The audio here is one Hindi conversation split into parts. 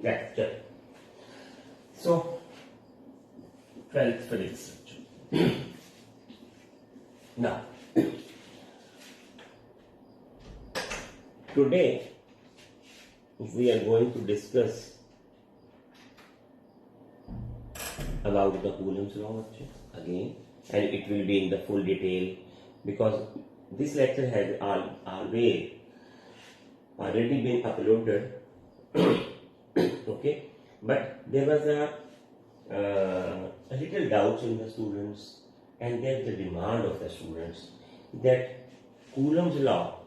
lecture. So, 12th physics lecture. Now, today we are going to discuss about the Coulomb's law again, and it will be in the full detail because this lecture has already been uploaded. Okay, but there was a little doubts in the students, and there's the demand of the students that Coulomb's law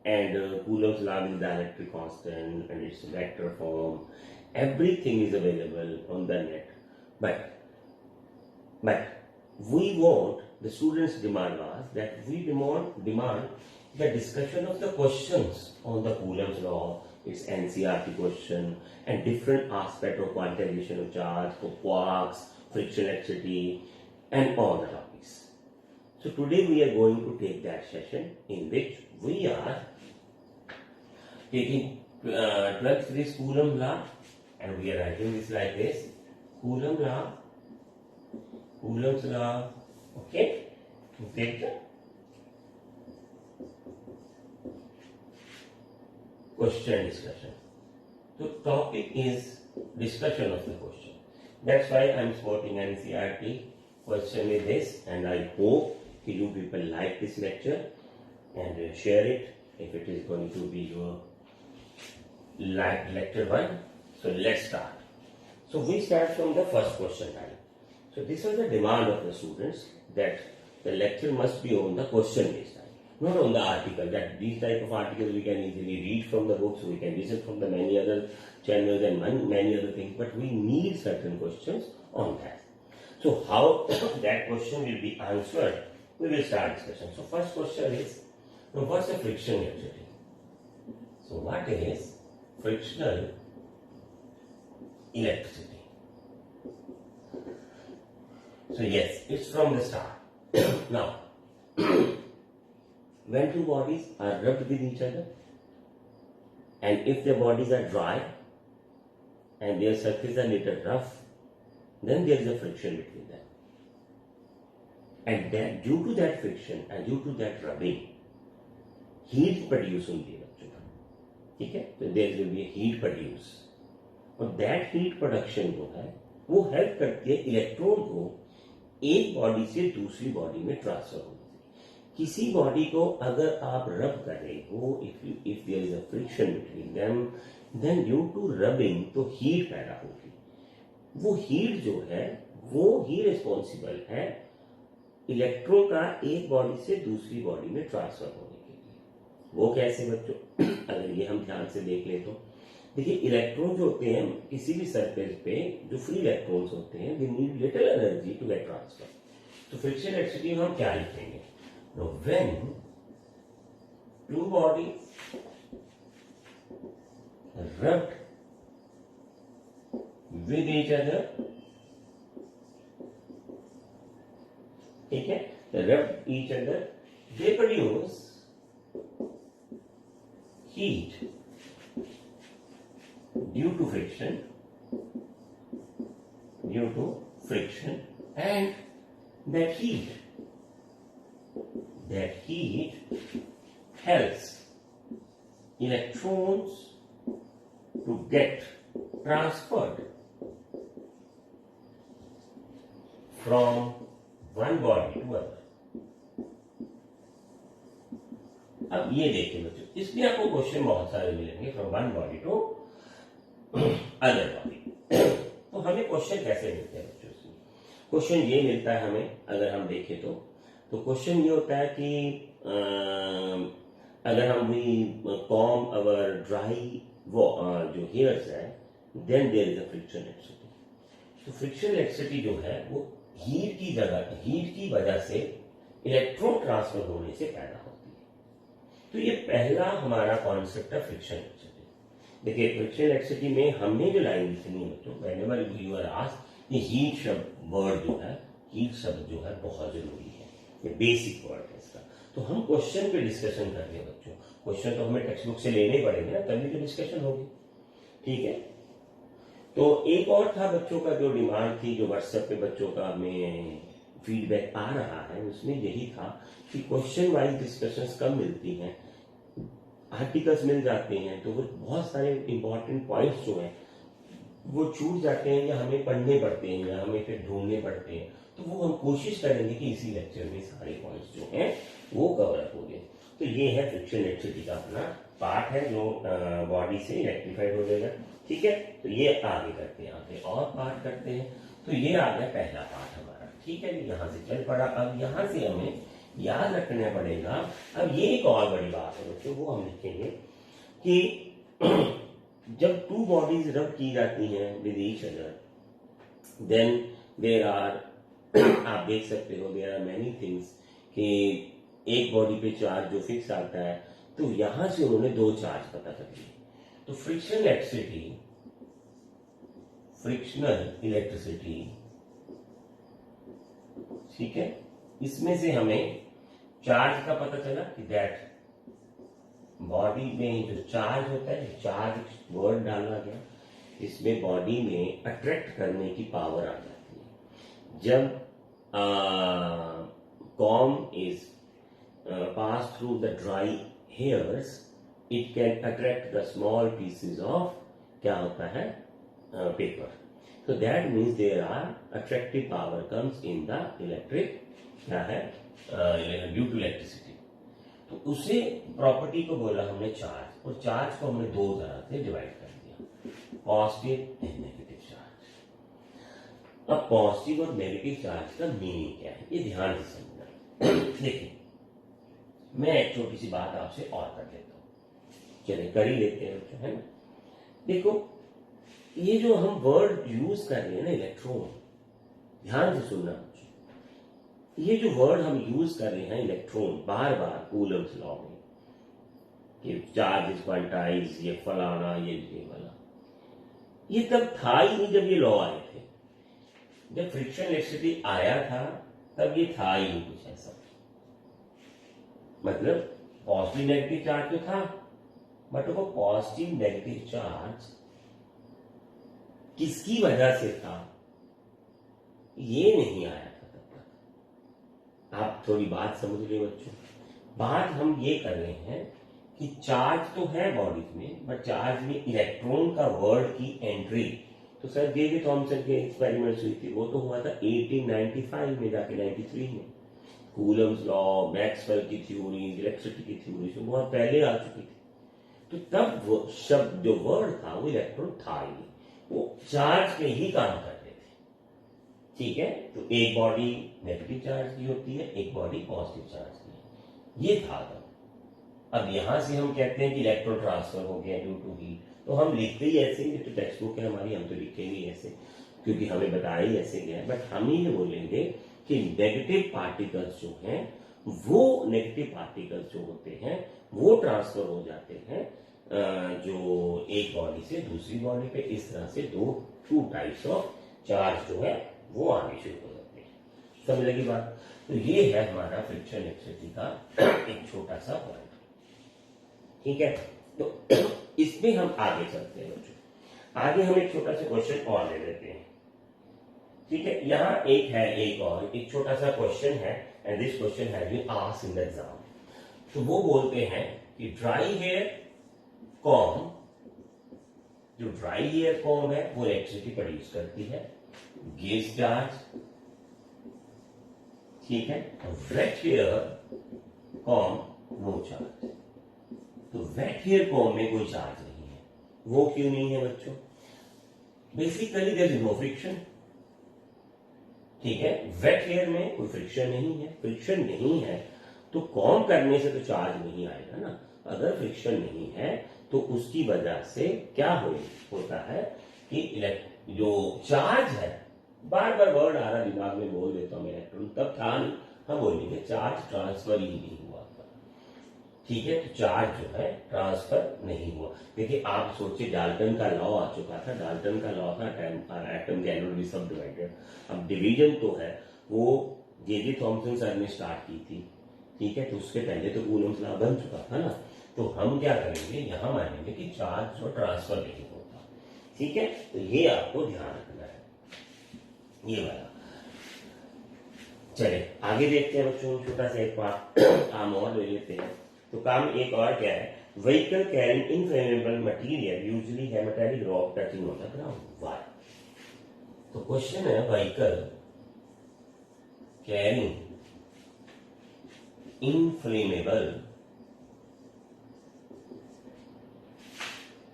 and Coulomb's law with the electric constant and its vector form, everything is available on the net. But we want, the students' demand was that we demand the discussion of the questions on the Coulomb's law, its NCERT question, and different aspects of quantization of charge, for quarks, friction electricity, and all the topics. So today we are going to take that session in which we are taking 12th physics Coulomb's law, and we are writing this like this: Coulomb's law, okay? Take the question discussion. So topic is discussion of the question. That's why I am quoting NCERT question with this, and I hope you people like this lecture and share it if it is going to be your lecture 1. So let's start. So we start from the first question type. So this was the demand of the students that the lecture must be on the question based type, not on the article. That these type of articles we can easily read from the books, we can listen from the many other channels and many other things, but we need certain questions on that. So how that question will be answered, we will start discussion. So first question is, what's the friction electricity? So what is frictional electricity? So yes, it's from the start. Now, when two bodies are rubbed with each other, and if their bodies are dry and their surfaces are little rough, then there is a friction between them. And then due to that friction and due to that rubbing, heat produce होंगी बच्चों, ठीक है? So there will be a heat produce, और that heat production जो है वो हेल्प करती है इलेक्ट्रॉन को एक बॉडी से दूसरी बॉडी में ट्रांसफर होने से. किसी बॉडी को अगर आप रब कर रहे हो, if there is a friction between them, then due to rubbing तो हीट पैदा होगी. वो हीट जो है वो ही रिस्पॉन्सिबल है इलेक्ट्रॉन का एक बॉडी से दूसरी बॉडी में ट्रांसफर होने के लिए. वो कैसे बच्चों? अगर ये हम ध्यान से देख ले तो देखिए, इलेक्ट्रॉन जो होते हैं किसी भी सरफेस पे, जो फ्री इलेक्ट्रॉन्स होते हैं, they need little energy to get transfer. तो फ्रिक्शन इलेक्ट्रिसिटी हम क्या लिखेंगे? No, when two bodies rubbed with each other, ठीक है, rubbed each other, they produce heat due to friction, and that heat helps electrons to get transferred from one body to other. अब ये देखिए बच्चों, इसमें आपको क्वेश्चन बहुत सारे मिलेंगे, from one body to other body. तो हमें क्वेश्चन कैसे मिलते हैं बच्चों? क्वेश्चन ये मिलता है हमें, अगर हम देखें तो क्वेश्चन ये होता है कि अगर हम भी कॉम अवर ड्राई जो हेयर्स है, then there is a friction electricity. तो फ्रिक्शन इलेक्ट्रिसिटी जो है वो हीट की वजह से इलेक्ट्रॉन ट्रांसफर होने से पैदा होती है. तो ये पहला हमारा कॉन्सेप्ट है फ्रिक्शन इलेक्ट्रिसिटी. देखिए, फ्रिक्शन इलेक्ट्रिसिटी में हमने जो लाइन लिखनी है बच्चों, व्हेनेवर यू आर आस्क्ड, ये हीट शब्द वर्ड जो है, हीट शब्द जो है बहुत जरूरी है, ये बेसिक वर्ड है इसका. तो हम क्वेश्चन पे डिस्कशन कर रहे हैं बच्चों. क्वेश्चन तो हमें टेक्स्ट बुक से लेने ही पड़ेंगे ना, तभी तो डिस्कशन होगी, ठीक है. तो एक और था बच्चों का जो डिमांड थी, जो व्हाट्सएप पे बच्चों का हमें फीडबैक आ रहा है, उसमें यही था कि क्वेश्चन वाइज डिस्कशंस कम मिलती हैं, आर्टिकल्स मिल जाते हैं तो वो बहुत सारे इंपॉर्टेंट पॉइंट्स जो हैं वो छूट जाते हैं, या हमें पढ़ने पड़ते हैं, या हमें फिर ढूंढने पड़ते हैं। तो वो हम कोशिश करेंगे कि इसी लेक्चर में सारे पॉइंट्स जो हैं वो कवर अप हो गए। तो ये है फ्रिक्शन इलेक्ट्रिसिटी का अपना पार्ट है जो बॉडी से इलेक्ट्रीफाइड हो जाएगा। ठीक है, तो ये आगे करते हैं, आगे और पार्ट करते हैं। तो ये आ गया पहला पार्ट हमारा। ठीक है, यहाँ से चल पड़ा। अब यहाँ से हमें याद रखना पड़ेगा, अब ये एक और बड़ी बात है बच्चों, वो हम लिखेंगे कि जब टू बॉडीज रब की जाती हैं with each other, then there are आप देख सकते हो देयर आर मैनी थिंग्स कि एक बॉडी पे चार्ज जो फिक्स आता है, तो यहां से उन्होंने दो चार्ज पता कर लिए। तो फ्रिक्शनल इलेक्ट्रिसिटी, ठीक है, इसमें से हमें चार्ज का पता चला कि दैट बॉडी में जो चार्ज होता है, चार्ज वर्ड डाला गया, इसमें बॉडी में अट्रैक्ट करने की पावर आ जाती है। जब com is pass through the dry hairs, it can attract the small pieces of, क्या होता है, paper. So that means there are attractive power comes in the electric, क्या है, due to electricity। तो उसे प्रॉपर्टी को बोला हमने चार्ज, और चार्ज को हमने दो तरह से डिवाइड कर दिया, पॉजिटिव एंड नेगेटिव चार्ज। अब पॉजिटिव और नेगेटिव चार्ज का मीनिंग क्या है, ये ध्यान से समझना। देखिए, मैं एक छोटी सी बात आपसे और कर लेता हूं, चलिए कर ही लेते हैं बच्चों, है ना। देखो, ये जो हम वर्ड यूज कर रहे हैं ना, इलेक्ट्रॉन, ध्यान से सुनना बच्चों, ये जो वर्ड हम यूज कर रहे हैं इलेक्ट्रॉन, बार बार कूलम्स लॉ में, कि चार्ज इज क्वांटाइज, ये फलाना, ये वाला, ये तब था ही नहीं जब ये लॉ आए थे। जब फ्रिक्शन इलेक्ट्रिसिटी आया था तब ये था ही नहीं कुछ ऐसा। मतलब पॉजिटिव नेगेटिव चार्ज तो था, बट वो पॉजिटिव नेगेटिव चार्ज किसकी वजह से था ये नहीं आया था तब तक। आप थोड़ी बात समझ रहे बच्चों, बात हम ये कर रहे हैं कि चार्ज तो है बॉडीज में, बट चार्ज में इलेक्ट्रॉन का वर्ड की एंट्री, तो सर डेविड थॉमसन के एक्सपेरिमेंट्स हुई थी, वो तो हुआ था 1895 में जाके 93 में। कूलम्स लॉ, मैक्सवेल की थ्योरी, इलेक्ट्रिसिटी की थ्योरी तो बहुत पहले आ चुकी थी। तो तब वो शब्द जो वर्ड था वो इलेक्ट्रॉन था ही, वो चार्ज के ही काम कर रहे थे। ठीक है, तो एक बॉडी नेगेटिव चार्ज की होती है, एक बॉडी पॉजिटिव चार्ज की, ये था तब। अब यहां से हम कहते हैं कि इलेक्ट्रॉन ट्रांसफर हो गया ड्यू टू हीट, तो हम लिखते ही ऐसे, ये तो टेक्स्ट बुक है हमारी, हम तो लिखेंगे ऐसे क्योंकि हमें बताया ही ऐसे गया है। बट हम ये बोलेंगे कि नेगेटिव पार्टिकल्स जो हैं, वो नेगेटिव पार्टिकल्स जो होते हैं वो ट्रांसफर हो जाते हैं जो एक बॉडी से दूसरी बॉडी पे, इस तरह से टू टाइप्स ऑफ चार्ज जो है वो आने शुरू हो जाते हैं। समझ लगी बात। तो ये है हमारा फ्रिक्शन इलेक्ट्रिसिटी का एक छोटा सा पॉइंट। ठीक है, तो इसमें हम आगे चलते हैं बच्चों। आगे हम एक छोटा सा क्वेश्चन और ले लेते हैं। ठीक है, यहाँ एक है, एक और एक छोटा सा क्वेश्चन है, and this question has been asked in the exam. तो वो बोलते हैं कि ड्राई हेयर कॉम, जो ड्राई हेयर कॉम है वो इलेक्ट्रिसिटी प्रोड्यूस करती है, गिव्स चार्ज। ठीक है, wet hair comb no charge. तो वेट हेयर कॉम में कोई चार्ज नहीं है। वो क्यों नहीं है बच्चों? Basically there is no friction. ठीक है, वेट हेयर में कोई फ्रिक्शन नहीं है। फ्रिक्शन नहीं है तो कॉम करने से तो चार्ज नहीं आएगा ना। अगर फ्रिक्शन नहीं है तो उसकी वजह से क्या होता है कि जो चार्ज है, बार बार वर्ड आ रहा दिमाग में, बोल देता हूं इलेक्ट्रॉन, तब था नहीं, हम बोलेंगे चार्ज ट्रांसफर ही नहीं हुआ था। ठीक है, तो चार्ज जो है ट्रांसफर नहीं हुआ। देखिए, आप सोचिए, डाल्टन का लॉ आ चुका था। डाल्टन का लॉ था एटम कैनोड बी सब डिवाइडेड। अब डिवीजन तो है वो जे थॉमसन सर ने स्टार्ट की थी। ठीक है, तो उसके पहले तो कूलम्स लॉ बन चुका था ना। तो हम क्या करेंगे, यहां मानेंगे कि चार्ज जो ट्रांसफर नहीं होता। ठीक है, तो ये आपको ध्यान रखना है, ये वाला। चलिए आगे देखते हैं बच्चों, छोटा सा एक काम और ले लेते हैं। तो काम एक और क्या है, vehicle carrying inflammable material usually है metallic rock touching on the ground, why? तो क्वेश्चन है व्हीकल कैरिंग इनफ्लेमेबल,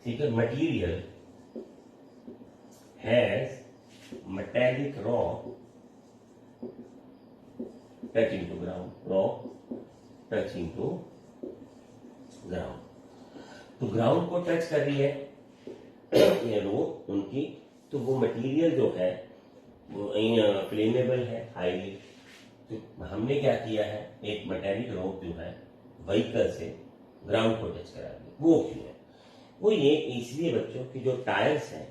ठीक है, material has metallic rock touching to ground, rock touching to ground, तो ग्राउंड को टच कर रही है ये रोक उनकी, तो वो मटेरियल जो है वो फ्लेमेबल है हाईली। तो हमने क्या किया है, एक मेटालिक रॉक जो है व्हीकल से ग्राउंड को टच करा दी। वो क्यों है? वो ये इसलिए बच्चों की जो टायर्स हैं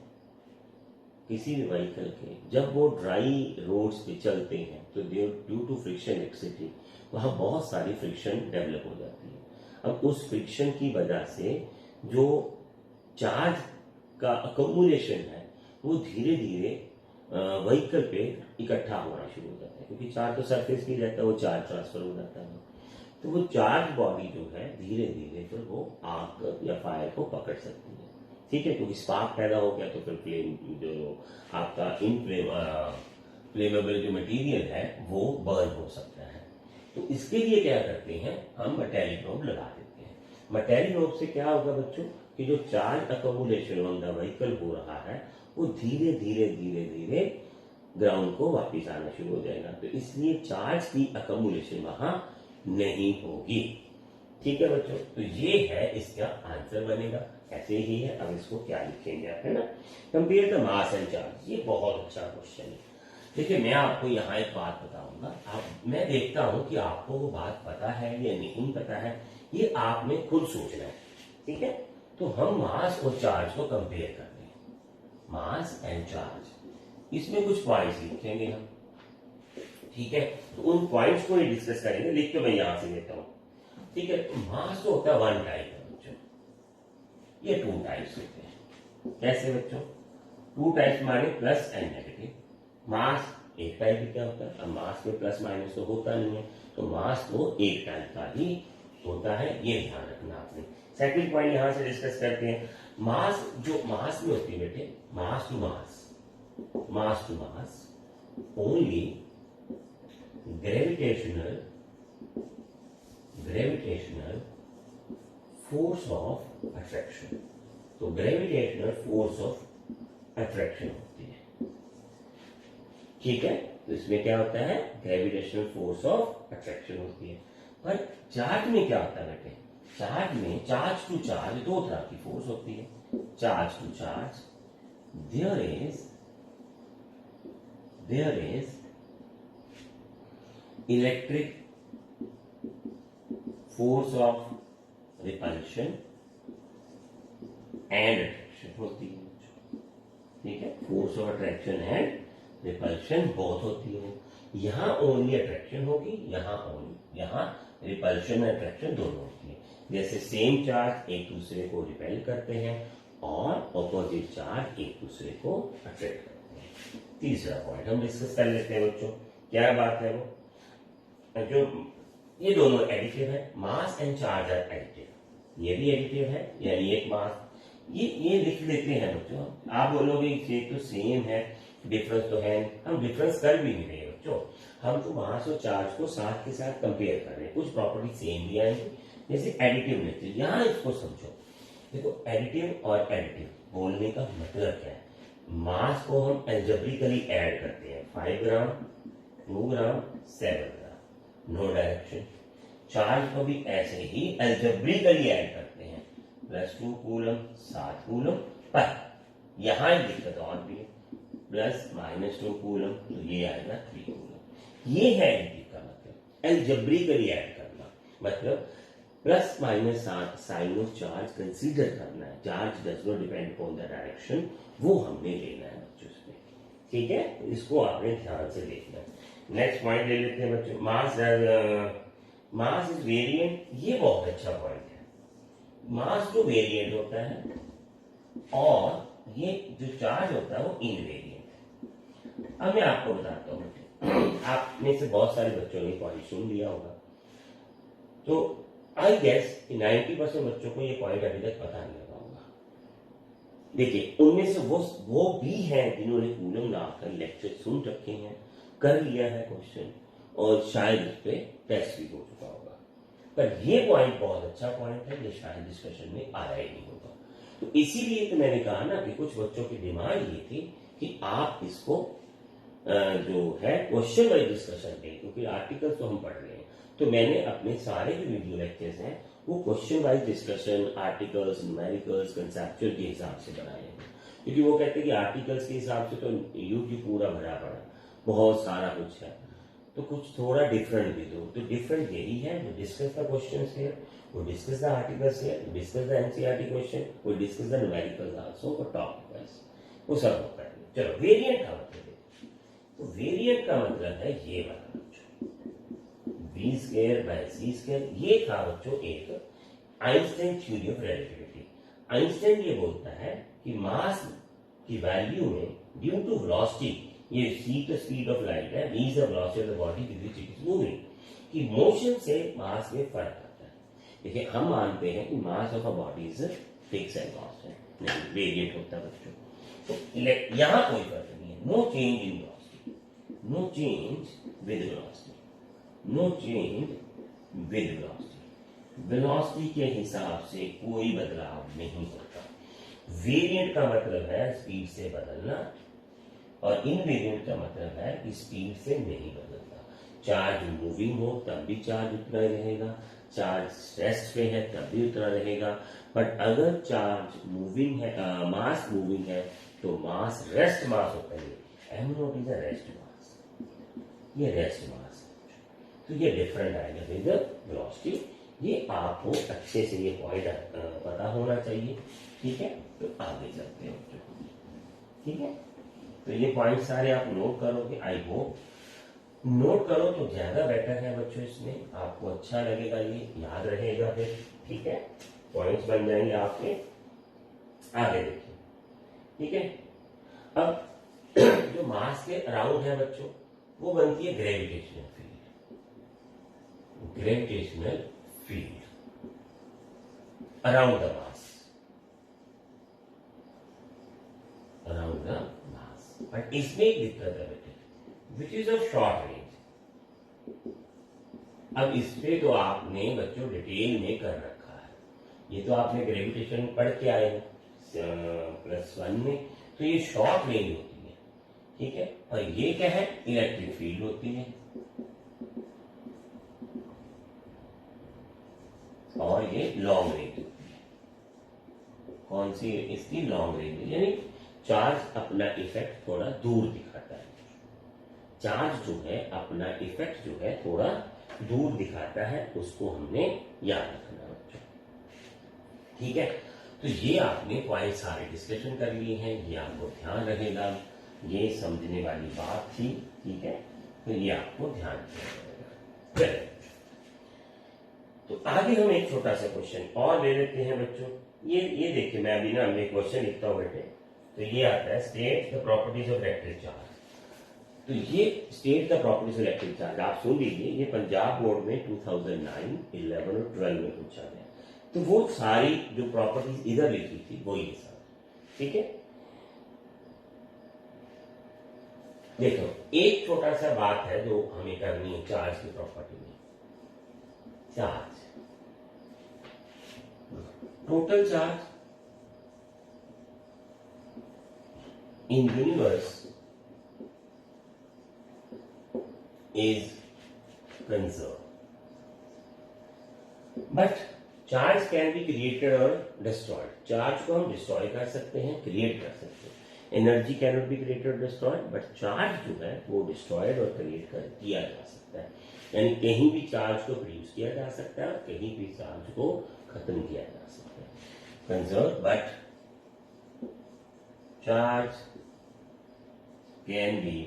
किसी भी व्हीकल के, जब वो ड्राई रोड्स पे चलते हैं तो ड्यू टू फ्रिक्शन इलेक्ट्रिसिटी वहां बहुत सारी फ्रिक्शन डेवलप हो जाती है। अब उस फ्रिक्शन की वजह से जो चार्ज का अकोमुलेशन है वो धीरे धीरे व्हीकल पे इकट्ठा होना शुरू हो जाता है, क्योंकि चार्ज तो सरफेस पे रहता है, वो चार्ज ट्रांसफर हो जाता है। तो वो चार्ज बॉडी जो है धीरे धीरे फिर वो आग या फायर को पकड़ सकती है, ठीक है, क्योंकि स्पार्क पैदा हो गया तो फिर फ्लेम जो आपका फ्लेमेबल जो मटेरियल है वो बर्न हो सकता है। तो इसके लिए क्या करते हैं, हम मेटालिक रोड लगा देते हैं। मेटालिक रोड से क्या होगा बच्चों कि जो charge accumulation on the vehicle हो रहा है वो धीरे धीरे धीरे धीरे ग्राउंड को वापिस आना शुरू हो जाएगा, तो इसलिए चार्ज की अकोमुलेशन वहां नहीं होगी। ठीक है बच्चों, तो ये है इसका आंसर बनेगा, ऐसे ही है। अब इसको क्या लिखेंगे आप, है ना, compare the mass and charge. ये बहुत अच्छा क्वेश्चन है। देखिए मैं आपको यहाँ एक बात बताऊंगा, मैं देखता हूं कि आपको वो बात पता है या नहीं पता है, ये आपने खुद सोचना है, ठीक है। तो हम मास और चार्ज को कंपेयर करते हैं, मास एंड चार्ज। इसमें कुछ पॉइंट्स लिखेंगे हम, ठीक है, तो उन पॉइंट्स को ही डिस्कस करेंगे। लिख के मैं यहां से लेता हूं, ठीक है। तो मास तो होता है वन टाइप है बच्चों, ये टू टाइप्स होते हैं। कैसे बच्चों, टू टाइप्स माने प्लस एंड नेगेटिव। मास एक टाइप क्या होता है, अब मास में प्लस माइनस तो होता नहीं है, तो मास तो एक टाइप का ही होता है, ये ध्यान रखना आपने। सेकंड पॉइंट यहां से डिस्कस करते हैं, मास जो मास में होती है बेटे, mass to mass, mass to mass only gravitational force of attraction। तो gravitational force of attraction होती है, ठीक है। तो इसमें क्या होता है, gravitational force of attraction होती है। पर चार्ज में क्या होता है बेटे, चार्ज में चार्ज टू चार्ज दो तरह की फोर्स होती है। Charge to charge there is electric force of repulsion and attraction होती है, ठीक है। Force of attraction and repulsion बहुत होती है। यहां ओनली अट्रैक्शन होगी, यहां रिपल्शन एंड अट्रैक्शन दोनों होती है। जैसे सेम चार्ज एक दूसरे को रिपेल करते हैं और ऑपोजिट चार्ज एक दूसरे को अट्रैक्ट करते हैं। तीसरा पॉइंट हम डिस्कस कर लेते हैं बच्चों, क्या बात है वो, जो ये दोनों एडिटिव है, mass and charge are additive. ये भी एडिटिव है, यानी एक मास, ये लिख लेते हैं बच्चों। आप बोलोगे ये तो सेम है, डिफरेंस तो है, हम डिफरेंस कर भी नहीं रहे बच्चों, हम तो मास और चार्ज को साथ के साथ कंपेयर कर रहे हैं। कुछ प्रॉपर्टी सेम भी आएंगी, जैसे एडिटिव नेचर, यहां इसको समझो। देखो एडिटिव और एडिटिव बोलने का मतलब क्या है, मास को हम एल्जेब्रिकली ऐड करते हैं, 5 ग्राम 2 ग्राम 7 ग्राम, नो डायरेक्शन। चार्ज को भी ऐसे ही एल्जेब्रिकली ऐड करते हैं, +2 कूलम 7 कूलम, पर यहां एक दिक्कत और भी है, +-2 कूलम, तो ये आएगा 3 कूलम। ये है एडिटिव का मतलब, एल्जेब्रिकली ऐड करना, मतलब plus sign of charge consider करना है। Charge does not depend upon the direction, वो हमने लेना है बच्चों इसमें, ठीक है। इसको आपने ध्यान से देखना है। नेक्स्ट पॉइंट ले लेते हैं बच्चों, मास इज वेरिएंट। ये बहुत अच्छा पॉइंट है, मास जो वेरिएंट होता है और ये जो चार्ज होता है वो इनवेरिएंट है। अब मैं आपको बताता हूँ, आप में से बहुत सारे बच्चों ने पॉइंट सुन लिया होगा, तो आई गेस 90% बच्चों को ये पॉइंट अभी तक पता नहीं लगा होगा। देखिए, उनमें से वो भी हैं जिन्होंने कूलम लाकर लेक्चर सुन रखे हैं, कर लिया है क्वेश्चन, और शायद इस पे टेस्ट भी हो चुका होगा। पर ये पॉइंट बहुत अच्छा पॉइंट है, ये शायद डिस्कशन में आया ही नहीं होगा। तो इसीलिए तो मैंने कहा ना कि कुछ बच्चों की डिमांड ये थी कि आप इसको जो है क्वेश्चन वाइज डिस्कशन दें, क्योंकि आर्टिकल्स तो हम पढ़ रहे हैं। तो मैंने अपने सारे जो वीडियो लेक्चर्स हैं वो question wise discussion, articles, numericals, conceptual के हिसाब से बनाए हैं। क्योंकि वो कहते हैं कि आर्टिकल्स के हिसाब से तो यूट्यूब पूरा भरा पड़ा, बहुत सारा कुछ है, तो कुछ थोड़ा डिफरेंट भी दो। तो डिफरेंट यही है, वो डिस्कस द क्वेश्चंस हियर, वो डिस्कस द आर्टिकल्स हियर, वो डिस्कस द एनसीईआरटी क्वेश्चन, वो discuss the numericals also for topic wise, वो सब होता है। चलो, वेरिएंट का मतलब है, तो वेरिएंट का मतलब है ये वाला v square by c square. ये था बच्चों एक Einstein theory of relativity. Einstein ये बोलता है कि मास की वैल्यू में ड्यू टू वेलोसिटी, ये c तो स्पीड ऑफ लाइट है, v is the velocity of the body with which it is moving, कि मोशन से मास में फर्क आता है। देखिए, हम मानते हैं कि mass of a body is fix and constant, नहीं वेरिएट होता है बच्चों। तो यहां कोई फर्क नहीं है, no change in velocity, no change with velocity, no change with velocity. Velocity के हिसाब से कोई बदलाव नहीं होता। वेरिएंट का मतलब है स्पीड से बदलना, और इनवेरिएंट का मतलब है कि स्पीड से नहीं बदलता। चार्ज मूविंग हो तब भी चार्ज उतना ही रहेगा, चार्ज रेस्ट पे है तब भी उतना रहेगा। बट अगर चार्ज मूविंग है, मास मूविंग है, तो मास रेस्ट मास होता है, am not is a rest mass, ये रेस्ट मास। तो ये डिफरेंट आएगा विद वेलोसिटी। ये आपको अच्छे से ये पॉइंट पता होना चाहिए, ठीक है। तो आगे चलते हैं बच्चों, ठीक है। तो ये पॉइंट सारे आप नोट करोगे, आई होप नोट करो तो ज्यादा बेटर है बच्चों, इसमें आपको अच्छा लगेगा, ये याद रहेगा फिर, ठीक है। पॉइंट्स बन जाएंगे आपके। आगे देखिए, ठीक है। अब जो मास के अराउंड है बच्चों, वो बनती है gravitational field, gravitational field around the mass, around the mass. But इसमें एक दिक्कत है बेटे, which is of short range. अब इस पे तो आपने बच्चों डिटेल में कर रखा है, ये तो आपने ग्रेविटेशन पढ़ के आए हैं +1 में, तो ये शॉर्ट रेंज होती है, ठीक है। और ये क्या है, इलेक्ट्रिक फील्ड होती है, और ये लॉन्ग रेंज होती है। कौन सी, इसकी लॉन्ग रेंज, यानी चार्ज अपना इफेक्ट थोड़ा दूर दिखाता है। चार्ज जो है अपना इफेक्ट जो है थोड़ा दूर दिखाता है, उसको हमने याद रखना बच्चों, ठीक है। तो ये आपने पॉइंट सारे डिस्कशन कर लिए हैं, ये आपको ध्यान रहेगा, ये समझने वाली बात थी, ठीक है। तो ये आपको ध्यान रखेगा। तो आगे हम एक छोटा सा क्वेश्चन और ले लेते हैं बच्चों। ये देखिए, मैं अभी ना मैं क्वेश्चन लिखता हूं बेटे, तो ये आता है state the properties of electric charge. तो ये state the properties of electric charge आप सुन लीजिए, ये पंजाब बोर्ड में 2009, 11 और 12 में पूछा गया। तो वो सारी जो प्रॉपर्टीज इधर लिखी थी वो ये सब, ठीक है। देखो, एक छोटा सा बात है जो हमें करनी है चार्ज की प्रॉपर्टी में। Charge, total charge in universe is conserved, but charge can be created or destroyed. Charge को हम डिस्ट्रॉय कर सकते हैं, क्रिएट कर सकते हैं। Energy can not be created और डिस्ट्रॉयड, बट चार्ज जो है वो डिस्ट्रॉयड और क्रिएट कर किया जा सकता है। यानी कहीं भी चार्ज को प्रोड्यूस किया जा सकता है और कहीं भी चार्ज को खत्म किया जा सकता है। Conserve, but charge can be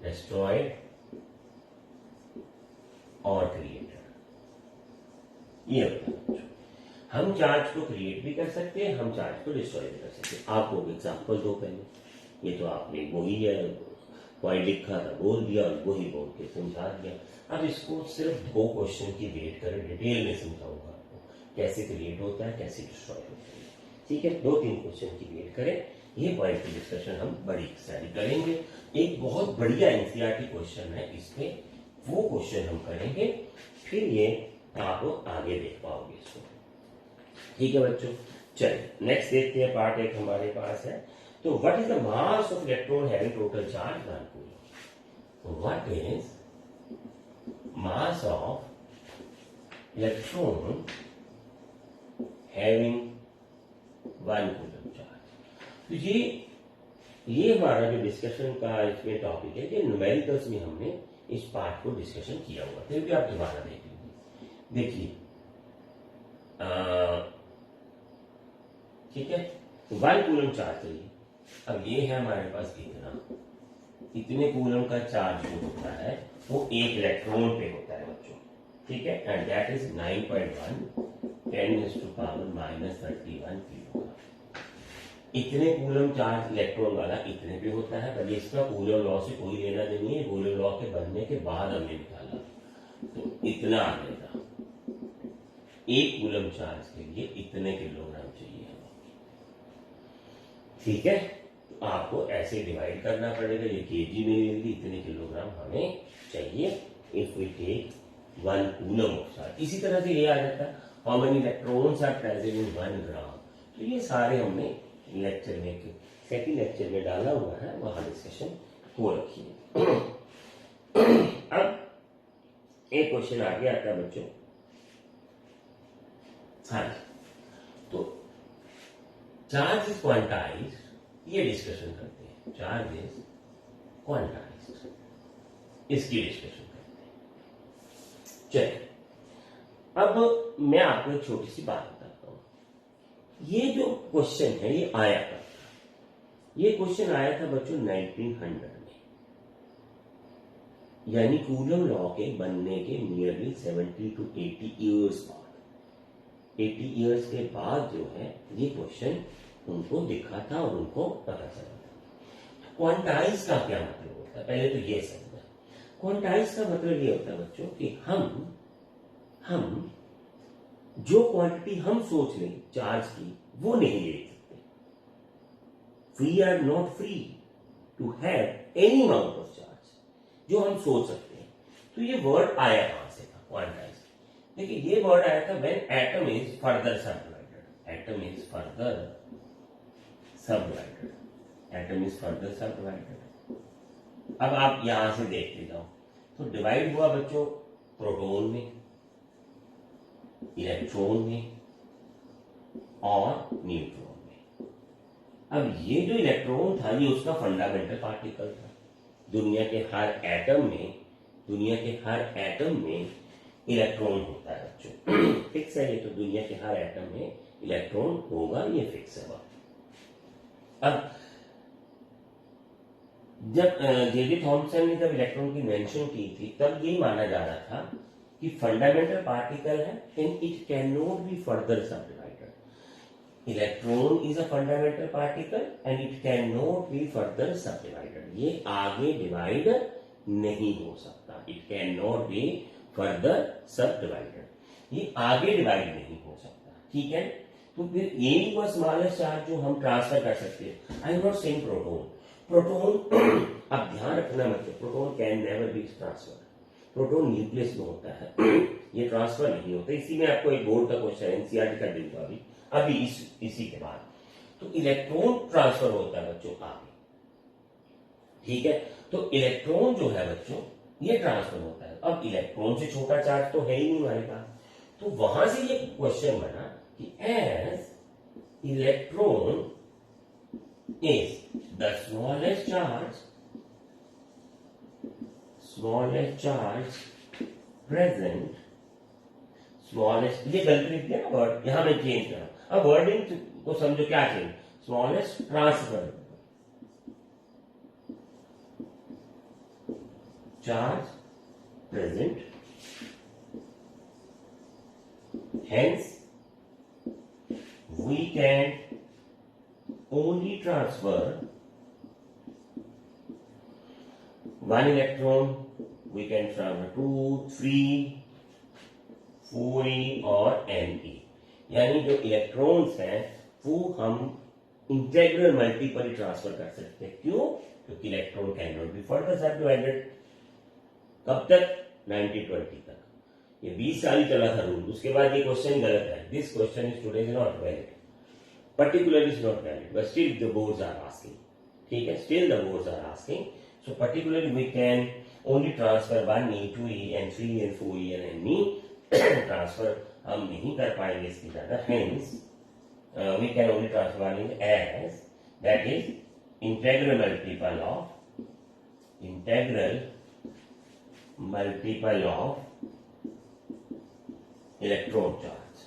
destroyed और क्रिएटेड, ये होता है। हम चार्ज को क्रिएट भी कर सकते हैं, हम चार्ज को डिस्ट्रॉय भी कर सकते हैं। आपको एग्जाम्पल दो पहले, ये तो आपने वही है पॉइंट लिखा था बोल दिया और वही बोल के समझा दिया। अब इसको सिर्फ 2 क्वेश्चन की वेट करें, डिटेल में समझाऊंगा आपको कैसे क्रिएट होता है, कैसे डिस्ट्रॉय होता है। ठीक है, 2-3 क्वेश्चन की वेट करें, ये पॉइंट की डिस्कशन हम बड़ी सारी करेंगे। एक बहुत बढ़िया एनसीईआरटी क्वेश्चन है इस पे, वो क्वेश्चन हम करेंगे, फिर ये आप आगे देख पाओगे इसको। ठीक है बच्चों, चलिए नेक्स्ट देखते हैं। पार्ट 1 हमारे पास है। तो what is the mass of electron having total charge 1 coulomb. What is mass of electron having 1 coulomb charge. तो ये हमारा जो डिस्कशन का इसमें टॉपिक है, कि न्यूमेरिकल्स में हमने इस पार्ट को डिस्कशन किया हुआ, फिर भी आप दोबारा देख लीजिए। देखिए ठीक है, 1 कूलम चार्ज चाहिए। अब ये है हमारे पास इतने कूलम का चार्ज जो होता है वो 1 इलेक्ट्रॉन पे होता है बच्चों। ठीक है, एंड दैट इज 9.1 10⁻³ किलो। इतने कूलम चार्ज इलेक्ट्रॉन वाला इतने पे होता है, पर इसका कूलम लॉ से कोई लेना देनी है, कूलम लॉ के बनने के बाद हमने निकाला। तो इतना आएगा, 1 कूलम चार्ज के लिए इतने किलोग्राम चाहिए हमें। ठीक है, तो आपको ऐसे डिवाइड करना पड़ेगा, ये केजी में मिलेगी, इतने किलोग्राम हमें चाहिए if we take 1 coulomb of charge. इसी तरह से ये आ जाता है how many electrons are present in 1 gram. तो ये सारे हमने लेक्चर में, सेकंड लेक्चर में डाला हुआ है, वहां डिस्कशन हो रखी है। अब एक क्वेश्चन आगे आता है बच्चों। हाँ, तो चार्ज इज क्वांटाइज्ड, ये डिस्कशन करते हैं। चार्ज इज क्वांटाइज्ड, इसकी डिस्कशन करते हैं। चलिए, अब मैं आपको एक छोटी सी बात बताता हूं। ये जो क्वेश्चन है ये आया था, ये क्वेश्चन आया था बच्चों 1900 में, यानी कूलम लॉ के बनने के नियरली 70 to 80 ईयर्स बाद, 80 ईयर्स के बाद जो है ये क्वेश्चन उनको दिखा था और उनको पता चला था। क्वांटाइज का क्या मतलब होता है, पहले तो ये समझना। क्वांटाइज का मतलब ये होता है बच्चों कि हम जो क्वांटिटी हम सोच लें चार्ज की, वो नहीं ले सकते। We are not free to have any amount of charge जो हम सोच सकते हैं। तो ये वर्ड आया कहां से था, क्वांटाइज। देखिए, ये वर्ड आया था when atom is further subdivided. Atom is further subdivided. Atom is further subdivided. अब आप यहां से देखते जाओ, तो डिवाइड हुआ बच्चों प्रोटॉन में, इलेक्ट्रॉन में और न्यूट्रॉन में। अब ये जो इलेक्ट्रॉन था ये उसका फंडामेंटल पार्टिकल था। दुनिया के हर एटम में इलेक्ट्रॉन होता है बच्चों, फिक्स है ये तो, दुनिया के हर एटम में इलेक्ट्रॉन होगा, ये फिक्स है बात। अब जब जे.जे. थॉमसन ने जब इलेक्ट्रॉन की इन्वेंशन की थी, तब ये माना जा रहा था कि फंडामेंटल पार्टिकल है and it can not be further subdivided. Electron is a fundamental particle and it can not be further subdivided. ये आगे डिवाइड नहीं हो सकता, it can not be further subdivided, ये आगे डिवाइड नहीं हो सकता। ठीक है, तो फिर ये हुआ स्मॉलेस्ट चार्ज जो हम ट्रांसफर कर सकते हैं। I am not saying proton. अब ध्यान रखना मतलब proton can never be transfer. Proton nucleus में होता है, ये ट्रांसफर नहीं होता। इसी में आपको एक बोर्ड का क्वेश्चन एनसीईआरटी का दूंगा अभी इसी के बाद। तो इलेक्ट्रॉन ट्रांसफर होता है बच्चों आगे। ठीक है, तो इलेक्ट्रॉन जो है बच्चों ये ट्रांसफर होता है। अब इलेक्ट्रॉन से छोटा चार्ज तो है ही नहीं हमारे पास, तो वहां से ये क्वेश्चन बना कि as electron is the smallest charge present, smallest, ये गलती लिख दिया ना वर्ड, यहां मैं चेंज करा। अब वर्डिंग को समझो क्या change, smallest transfer charge present, hence we can only transfer one electron, we can transfer 2, 3, 4e और ne, यानी जो इलेक्ट्रॉन्स हैं वो हम इंटेग्रल मल्टीपल ट्रांसफर कर सकते हैं। क्यों? क्योंकि electron can not be further subdivided. कब तक? 1920 तक। ये 20 साल ही चला था रूल, उसके बाद ये क्वेश्चन गलत है। This question is today is not valid, particularly is not valid, but still the boards are asking. ठीक है, still the boards are asking. So particularly we can only transfer 1e, 2e and 3 and 4e and ne transfer हम नहीं कर पाएंगे इसकी ज्यादा। Hence we can only transfer one in as that is integral multiple of electron charge,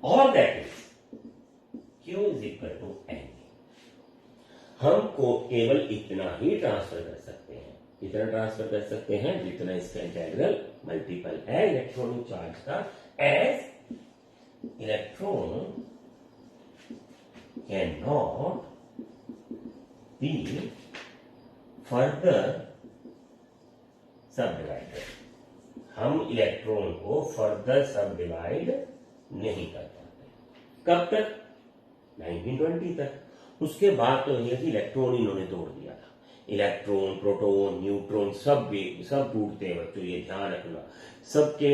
or that is Q is equal to N। हमको केवल इतना ही ट्रांसफर कर सकते हैं, कितना ट्रांसफर कर सकते हैं? जितना इसका इंटेग्रल मल्टीपल है इलेक्ट्रॉनिक चार्ज का, as electron can not be further subdivided. हम इलेक्ट्रॉन को फर्दर सब डिवाइड नहीं कर पाते। कब तक? 1920 तक। उसके बाद तो ये कि इलेक्ट्रॉन इन्होंने तोड़ दिया था। इलेक्ट्रॉन, प्रोटॉन, न्यूट्रॉन सब टूटते हैं बच्चों, ये ध्यान रखना। सबके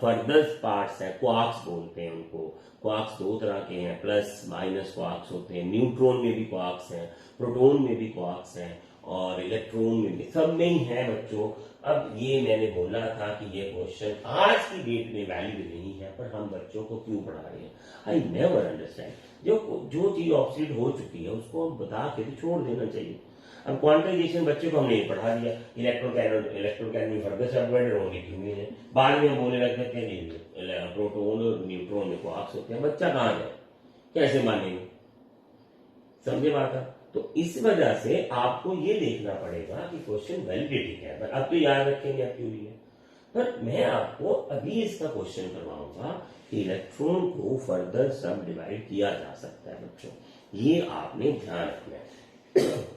फर्दर पार्ट्स हैं, क्वार्क्स बोलते हैं उनको। क्वार्क्स दो तरह के हैं, प्लस माइनस क्वार्क्स होते हैं। न्यूट्रॉन में भी क्वार्क्स हैं, प्रोटॉन में भी क्वार्क्स हैं और इलेक्ट्रॉन में भी, सब में ही है बच्चों। अब ये मैंने बोला था कि ये क्वेश्चन आज की डेट में वैलिड नहीं है, पर हम बच्चों को क्यों पढ़ा रहे हैं? I never understand. जो चीज ऑब्सोल्यूट हो चुकी है उसको हम बता के तो छोड़ देना चाहिए। अब क्वांटाइजेशन बच्चों को हमने पढ़ा दिया, electron can be further subdivided only two में है। बाद में हम बोलने लग जाते हैं प्रोटॉन और न्यूट्रॉन में क्वार्क्स होते हैं। बच्चा कहाँ जाए, कैसे मानेंगे? समझे बात है? तो इस वजह से आपको ये देखना पड़ेगा कि क्वेश्चन वैलिडिटी है। पर अब तो याद रखेंगे आप क्यों है, पर मैं आपको अभी इसका क्वेश्चन करवाऊंगा कि इलेक्ट्रॉन को फर्दर सब डिवाइड किया जा सकता है बच्चों, ये आपने ध्यान रखना है।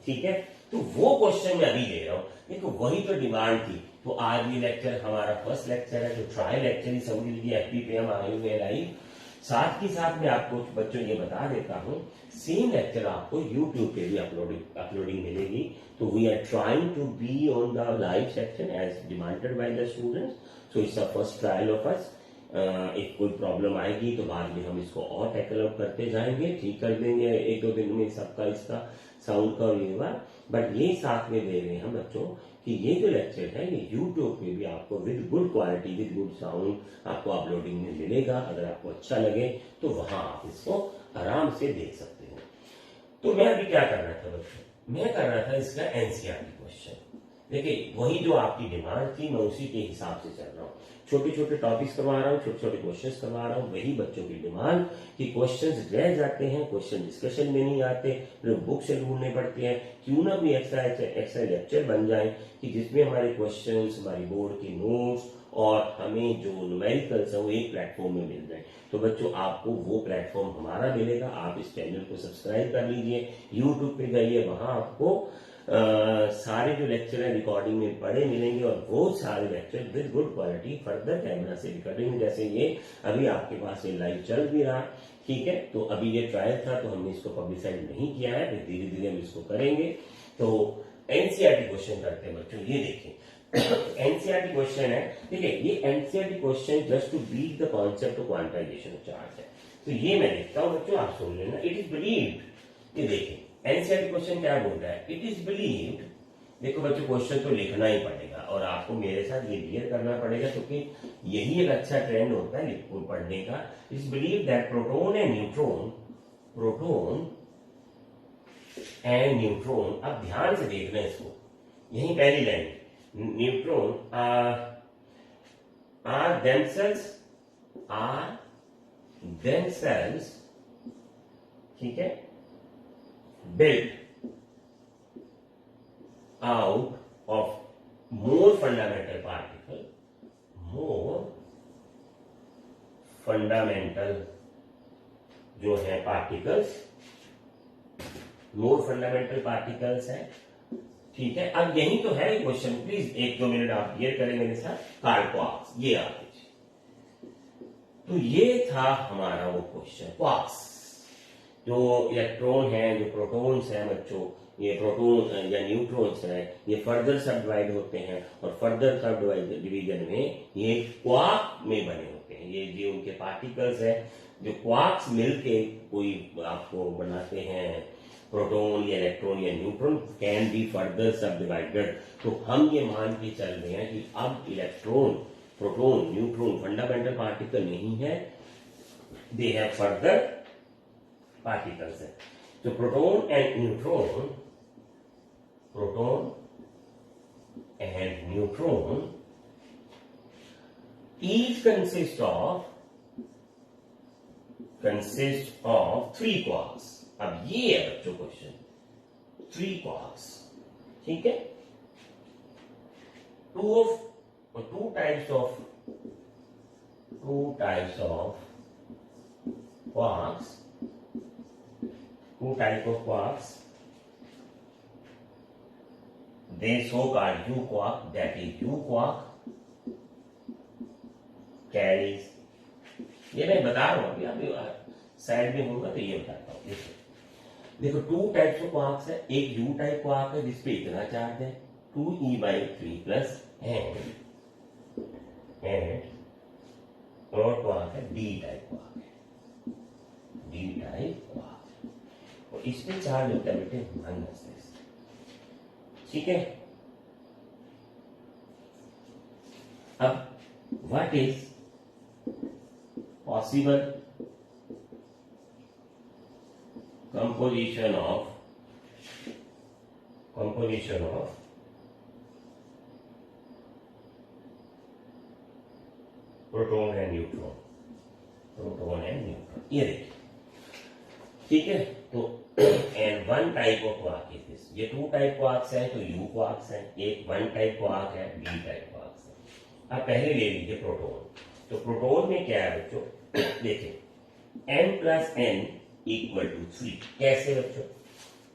ठीक है, तो वो क्वेश्चन मैं अभी ले रहा हूं। देखो वही तो डिमांड थी। तो आज ये लेक्चर हमारा फर्स्ट लेक्चर है, जो ट्रायल लेक्चर ही समझ लीजिए, एफपी पे हम आए हुए लाइव। साथ ही साथ मैं आपको बच्चों ये बता देता हूं, सेम लेक्चर आपको YouTube पे भी अपलोडिंग मिलेगी। तो we are trying to be on the live section as demanded by the students. So it's the first trial of us. एक कोई प्रॉब्लम आएगी तो बाद में हम इसको और टैकल अप करते जाएंगे, ठीक कर देंगे एक दो दिन में सबका इसका साउंड का और ये बात। बट ये साथ में दे रहे हैं हम बच्चों कि ये जो लेक्चर है ये YouTube पे भी आपको with good quality, with good sound आपको अपलोडिंग में मिलेगा। अगर आपको अच्छा लगे तो वहां आप इसको आराम से देख सकते हो। तो मैं अभी क्या कर रहा था बच्चों, मैं कर रहा था इसका एनसीईआरटी क्वेश्चन। देखिए वही जो आपकी डिमांड थी मैं उसी के हिसाब से चल रहा हूँ। छोटे छोटे टॉपिक्स करवा रहा हूँ, छोटे छोटे क्वेश्चंस करवा रहा हूँ। वही बच्चों की डिमांड कि क्वेश्चंस रह जाते हैं, क्वेश्चन डिस्कशन में नहीं आते, फिर बुक से ढूंढने पड़ते हैं। क्यों ना भी एक्स्ट्रा लेक्चर बन जाए कि जिसमें हमारे क्वेश्चंस, हमारी बोर्ड की नोट्स और हमें जो न्यूमेरिकल्स है वो एक प्लेटफॉर्म में मिल जाए। तो बच्चों आपको वो प्लेटफॉर्म हमारा मिलेगा। आप इस चैनल को सब्सक्राइब कर लीजिए, यूट्यूब पे जाइए, वहां आपको सारे जो लेक्चर है रिकॉर्डिंग में पड़े मिलेंगे और वो सारे lecture with good quality further camera से रिकॉर्डिंग, जैसे ये अभी आपके पास ये लाइव चल भी रहा। ठीक है, तो अभी ये ट्रायल था तो हमने इसको पब्लिसाइज नहीं किया है, फिर धीरे धीरे हम इसको करेंगे। तो एनसीईआरटी क्वेश्चन करते हैं बच्चों, ये देखिए एनसीईआरटी क्वेश्चन है। ठीक है, ये NCERT question just to beat the concept of quantization of charge है। तो ये मैं देखता हूं बच्चों, आप सुन लेना। इट इज बिलीव्ड, ये देखिए एनसीईआरटी क्वेश्चन क्या बोल रहा है, इट इज बिलीव्ड। देखो बच्चों क्वेश्चन तो लिखना ही पड़ेगा और आपको मेरे साथ ये क्लियर करना पड़ेगा, क्योंकि यही एक अच्छा ट्रेंड होता है पढ़ने का। It is believed that proton and neutron, अब ध्यान से देखना इसको, यही पहली लाइन, न्यूट्रॉन आर themselves, ठीक है, built out of more fundamental particle fundamental जो है पार्टिकल्स, मोर फंडामेंटल पार्टिकल्स है। ठीक है, अब यही तो है क्वेश्चन, प्लीज 1-2 मिनट आप क्लियर करें मेरे साथ। क्वार्क्स, ये आ गए। तो ये था हमारा वो क्वेश्चन, क्वार्क्स। जो इलेक्ट्रॉन है, जो प्रोटॉन्स हैं बच्चों, ये प्रोटॉन या न्यूट्रॉन्स है, ये फर्दर सब डिवाइड होते हैं और फर्दर सब डिवीजन में ये क्वार्क में बने होते हैं। ये उनके पार्टिकल्स है जो क्वार्क्स मिलके कोई आपको बनाते हैं प्रोटॉन या इलेक्ट्रॉन या न्यूट्रॉन, कैन बी फर्दर सब डिवाइडेड। तो हम ये मान के चल रहे हैं कि अब electron, proton, neutron fundamental particle नहीं है, दे हैव फर्दर पार्टिकल्स है। तो proton and neutron, proton and neutron each consist of 3 quarks। अब ये है बच्चों क्वेश्चन, 3 quarks। ठीक है, two types of quarks, two type of quarks, they so called U quark, that is U quark carries, ये मैं बता रहा हूं अभी साइड में होगा तो ये बताता हूं। देखो 2 टाइप्स ऑफ क्वार्क्स है। एक U टाइप क्वार्क है जिसपे इतना चार्ज है 2e/3 प्लस एंड और क्वार्क है D टाइप क्वार्क है, D टाइप क्वार्क, और इस पे चार्ज होता है बेटे -। ठीक है, अब what is possible composition of proton and neutron, ये देखिए। ठीक है, तो and 1 type of quark is this, ये 2 टाइप क्वार्क्स है तो U क्वार्क्स है, एक 1 टाइप क्वार्क है, D टाइप क्वार्क्स है। अब पहले ले लीजिए प्रोटॉन। तो प्रोटॉन में क्या है बच्चों, देखिए m + n = 3। कैसे बच्चों,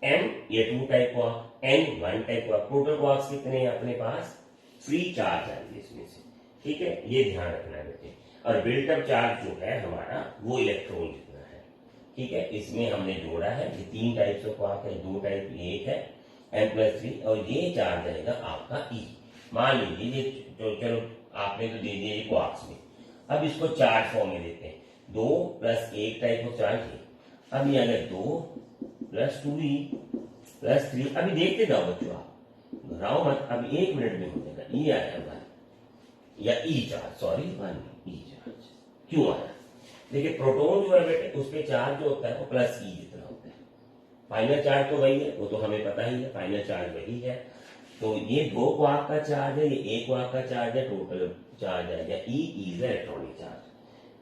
m ये 2 type quark, n 1 type quark, total quarks कितने हैं अपने पास, 3 चार्ज आएंगे इसमें से। ठीक है, ये ध्यान रखना बेटे। और बिल्टअप चार्ज जो है हमारा वो इलेक्ट्रॉन जितना है। ठीक है, इसमें हमने जोड़ा है, ये 3 टाइप्स ऑफ क्वार्क है, 2 टाइप, ये एक है m + 3, और ये चार्ज रहेगा आपका E। मान लीजिए ये चलो आपने तो दे दिया ये क्वार्क्स में, अब इसको चार्ज फॉर्म में देते हैं, 2 + 1 टाइप ऑफ चार्ज है। अब ये अगर 2 + 2e + 3, अभी देखते जाओ बच्चों, आप घबराओ मत, अभी 1 मिनट में हो जाएगा। E आया 1 या E charge, sorry 1 E charge क्यों आया, देखिए प्रोटॉन जो है बेटे उस पर चार्ज जो होता है वो +E जितना होता है, फाइनल चार्ज तो वही है, वो तो हमें पता ही है, फाइनल चार्ज वही है। तो ये 2 क्वार्क का चार्ज है, ये 1 क्वार्क का चार्ज है, टोटल चार्ज है E इज इलेक्ट्रॉनिक चार्ज।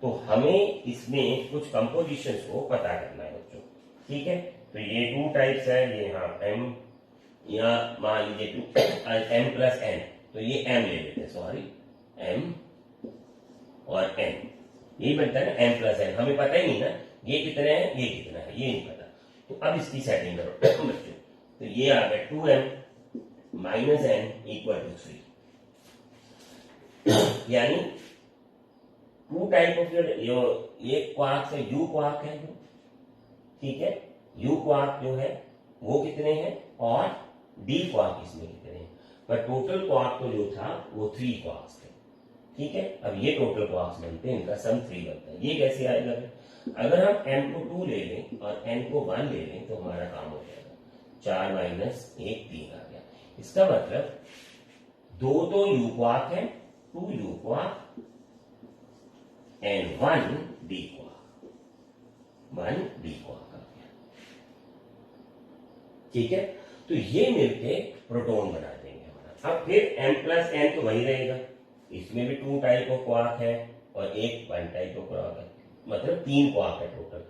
तो हमें इसमें कुछ कंपोजिशन को पता करना है बच्चों। ठीक है, तो ये 2 टाइप्स है, ये यहाँ m, या मान लीजिए m + n, तो ये m ले लेते हैं, सॉरी m और n, यही बनता है ना m + n। हमें पता ही नहीं ना ये कितने हैं, ये कितना है, ये नहीं पता। तो अब इसकी सेटिंग करो बच्चों, तो ये आ गया 2m - n = 3, यानी 2 टाइप ऑफ जो एक क्वार्क है U क्वार्क है जो, ठीक है, U क्वार्क जो है वो कितने हैं और D क्वार्क इसमें कितने हैं, पर टोटल क्वार्क तो जो था वो 3 क्वार्क्स थे। ठीक है, अब ये टोटल क्वार्क्स बनते हैं, इनका सम 3 बनता है। ये कैसे आएगा, अगर हम m को 2 ले लें और n को 1 ले लें तो हमारा काम हो जाएगा, 4 - 1 3 आ गया। इसका मतलब 2 तो U क्वार्क है, 2 U quark and 1 D quark, 1 D quark आ गया। ठीक है, तो ये मिलके प्रोटॉन बना देंगे हमारा। अब फिर m + n तो वही रहेगा, इसमें भी 2 टाइप ऑफ क्वार्क है और एक 1 टाइप ऑफ क्वार्क है, मतलब 3 क्वार्क है टोटल।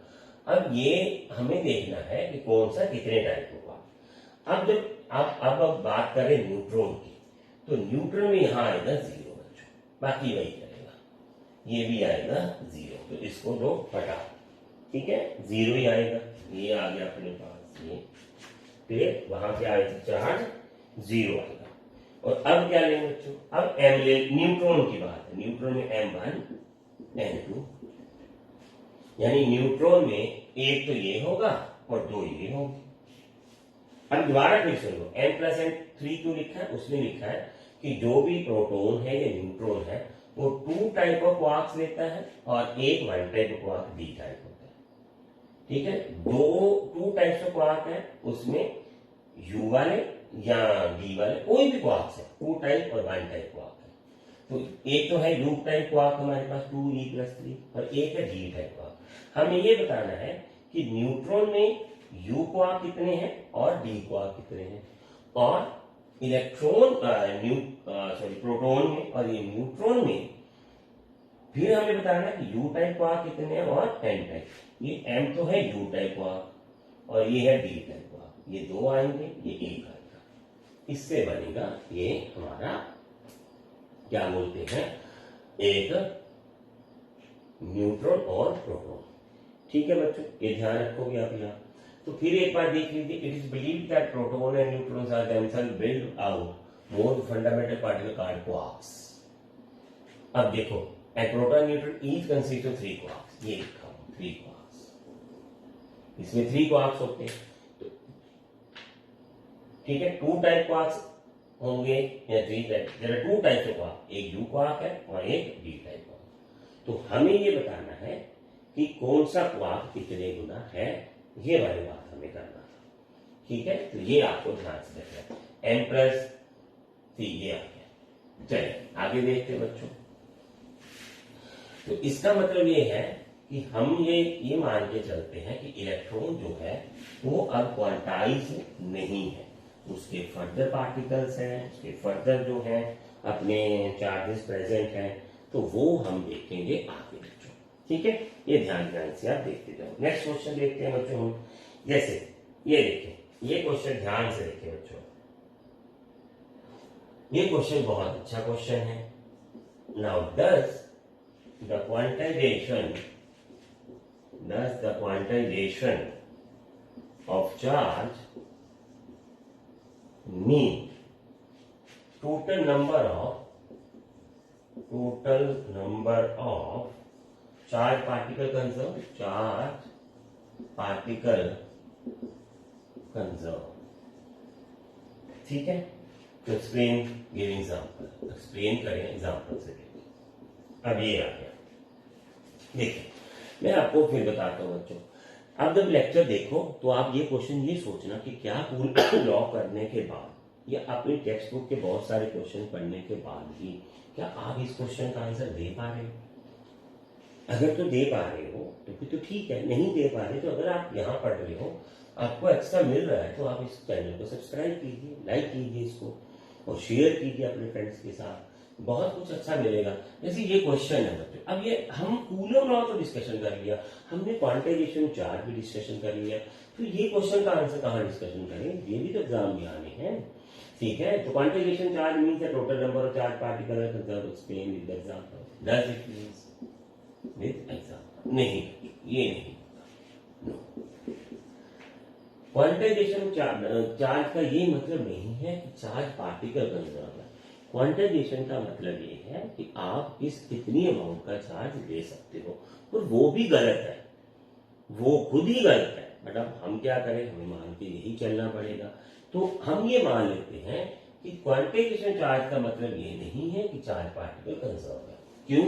अब ये हमें देखना है कि कौन सा कितने टाइप ऑफ क्वार्क। अब जब अब बात करें न्यूट्रॉन की, तो न्यूट्रॉन में यहां आएगा 0 बच्चों, बाकी वही करेगा। ये भी आएगा 0, तो इसको जो हटा, ठीक है, 0 ही आएगा। ये आ गया अपने पास, ये फिर वहां पे आएगा चार्ज 0 आएगा। और अब क्या लेंगे बच्चों, अब m ले, न्यूट्रॉन की बात है, न्यूट्रॉन में m1 n2, यानी न्यूट्रॉन में एक तो ये होगा और दो ये होंगे। अब दोबारा फिर सुनो, n+n3 क्यों लिखा है, उसने लिखा है कि जो भी प्रोटॉन है या न्यूट्रॉन है वो 2 टाइप ऑफ क्वार्क्स लेता है और एक 1 type of quark d type होता है, ठीक है। 2 टाइप्स ऑफ क्वार्क है, उसमें u वाले या d वाले कोई भी क्वार्क्स है, 2 टाइप और 1 टाइप क्वार्क है। तो एक तो है u टाइप क्वार्क हमारे पास 2e+3 और एक है d टाइप क्वार्क। हमें ये बताना है कि न्यूट्रॉन में u क्वार्क कितने हैं और d क्वार्क कितने हैं, और इलेक्ट्रॉन प्रोटॉन में और ये न्यूट्रॉन में फिर हमें बताना है कि u टाइप क्वार्क कितने हैं और n टाइप। ये m तो है u टाइप क्वार्क और ये है d टाइप क्वार्क, ये दो आएंगे, ये एक आएगा, इससे बनेगा ये हमारा क्या बोलते हैं, एक न्यूट्रॉन और प्रोटॉन। ठीक है बच्चों, ये ध्यान रखोगे आप यहाँ। तो फिर एक बार देख लीजिए, it is believed that proton and neutrons are themselves build out more fundamental particle called quarks. अब देखो, and proton neutron each consist of 3 quarks, ये लिखा हूं 3 क्वार्क्स, इसमें 3 क्वार्क्स होते हैं। तो ठीक है, 2 टाइप क्वार्क्स होंगे या 3 type, there are 2 types of quark, एक u क्वार्क है और एक d टाइप क्वार्क। तो हमें ये बताना है कि कौन सा क्वार्क कितने गुना है, ये वाली बात हमें करना था, ठीक है। तो ये आपको ध्यान से देखना है, m+3 ये आ गया। चलिए आगे देखते हैं बच्चों। तो इसका मतलब ये है कि हम ये मान के चलते हैं कि इलेक्ट्रॉन जो है वो अब क्वांटाइज नहीं है, उसके फर्दर पार्टिकल्स हैं, उसके फर्दर जो है अपने चार्जेस प्रेजेंट हैं, तो वो हम देखेंगे आगे बच्चों, ठीक है। ये ध्यान से आप देखते जाओ। नेक्स्ट क्वेश्चन देखते हैं बच्चों हम, जैसे ये देखें, ये क्वेश्चन ध्यान से देखें बच्चों, ये क्वेश्चन बहुत अच्छा क्वेश्चन है। Now does the quantization of charge mean total number of charge particle conserved, ठीक है। तो एक्सप्लेन गिव एग्जांपल, एक्सप्लेन करें एग्जांपल से। अब ये आ गया, देखिए मैं आपको फिर बताता हूं बच्चों। अब जब लेक्चर देखो तो आप ये क्वेश्चन ये सोचना कि क्या पूरा लॉ करने के बाद या अपनी टेक्स्ट बुक के बहुत सारे क्वेश्चन पढ़ने के बाद भी क्या आप इस क्वेश्चन का आंसर दे पा रहे हो। अगर तो दे पा रहे हो तो फिर तो ठीक है, नहीं दे पा रहे तो अगर आप यहाँ पढ़ रहे हो, आपको एक्स्ट्रा मिल रहा है, तो आप इस चैनल को सब्सक्राइब कीजिए, लाइक कीजिए इसको और शेयर कीजिए अपने फ्रेंड्स के साथ, बहुत कुछ अच्छा मिलेगा। जैसे ये क्वेश्चन है बच्चों, अब ये हम कूलम लॉ तो डिस्कशन कर लिया, हमने क्वांटाइजेशन चार्ज भी डिस्कशन कर लिया, तो ये क्वेश्चन का आंसर कहाँ डिस्कशन करें, ये भी तो एग्जाम में आने हैं, ठीक है। तो quantization charge means the total number of charge particle conserved, explain with example. Does it means with example? नहीं, ये नहीं, क्वांटाइजेशन चार्ज का ये मतलब नहीं है कि चार्ज पार्टिकल कंजर्व है। क्वांटाइजेशन का मतलब ये है कि आप इतनी अमाउंट का चार्ज ले सकते हो, और वो भी गलत है, वो खुद ही गलत है, बट अब हम क्या करें, हमें मान के यही चलना पड़ेगा। तो हम ये मान लेते हैं कि क्वांटाइजेशन चार्ज का मतलब ये नहीं है कि चार्ज पार्टिकल कंजर्व है। क्यों?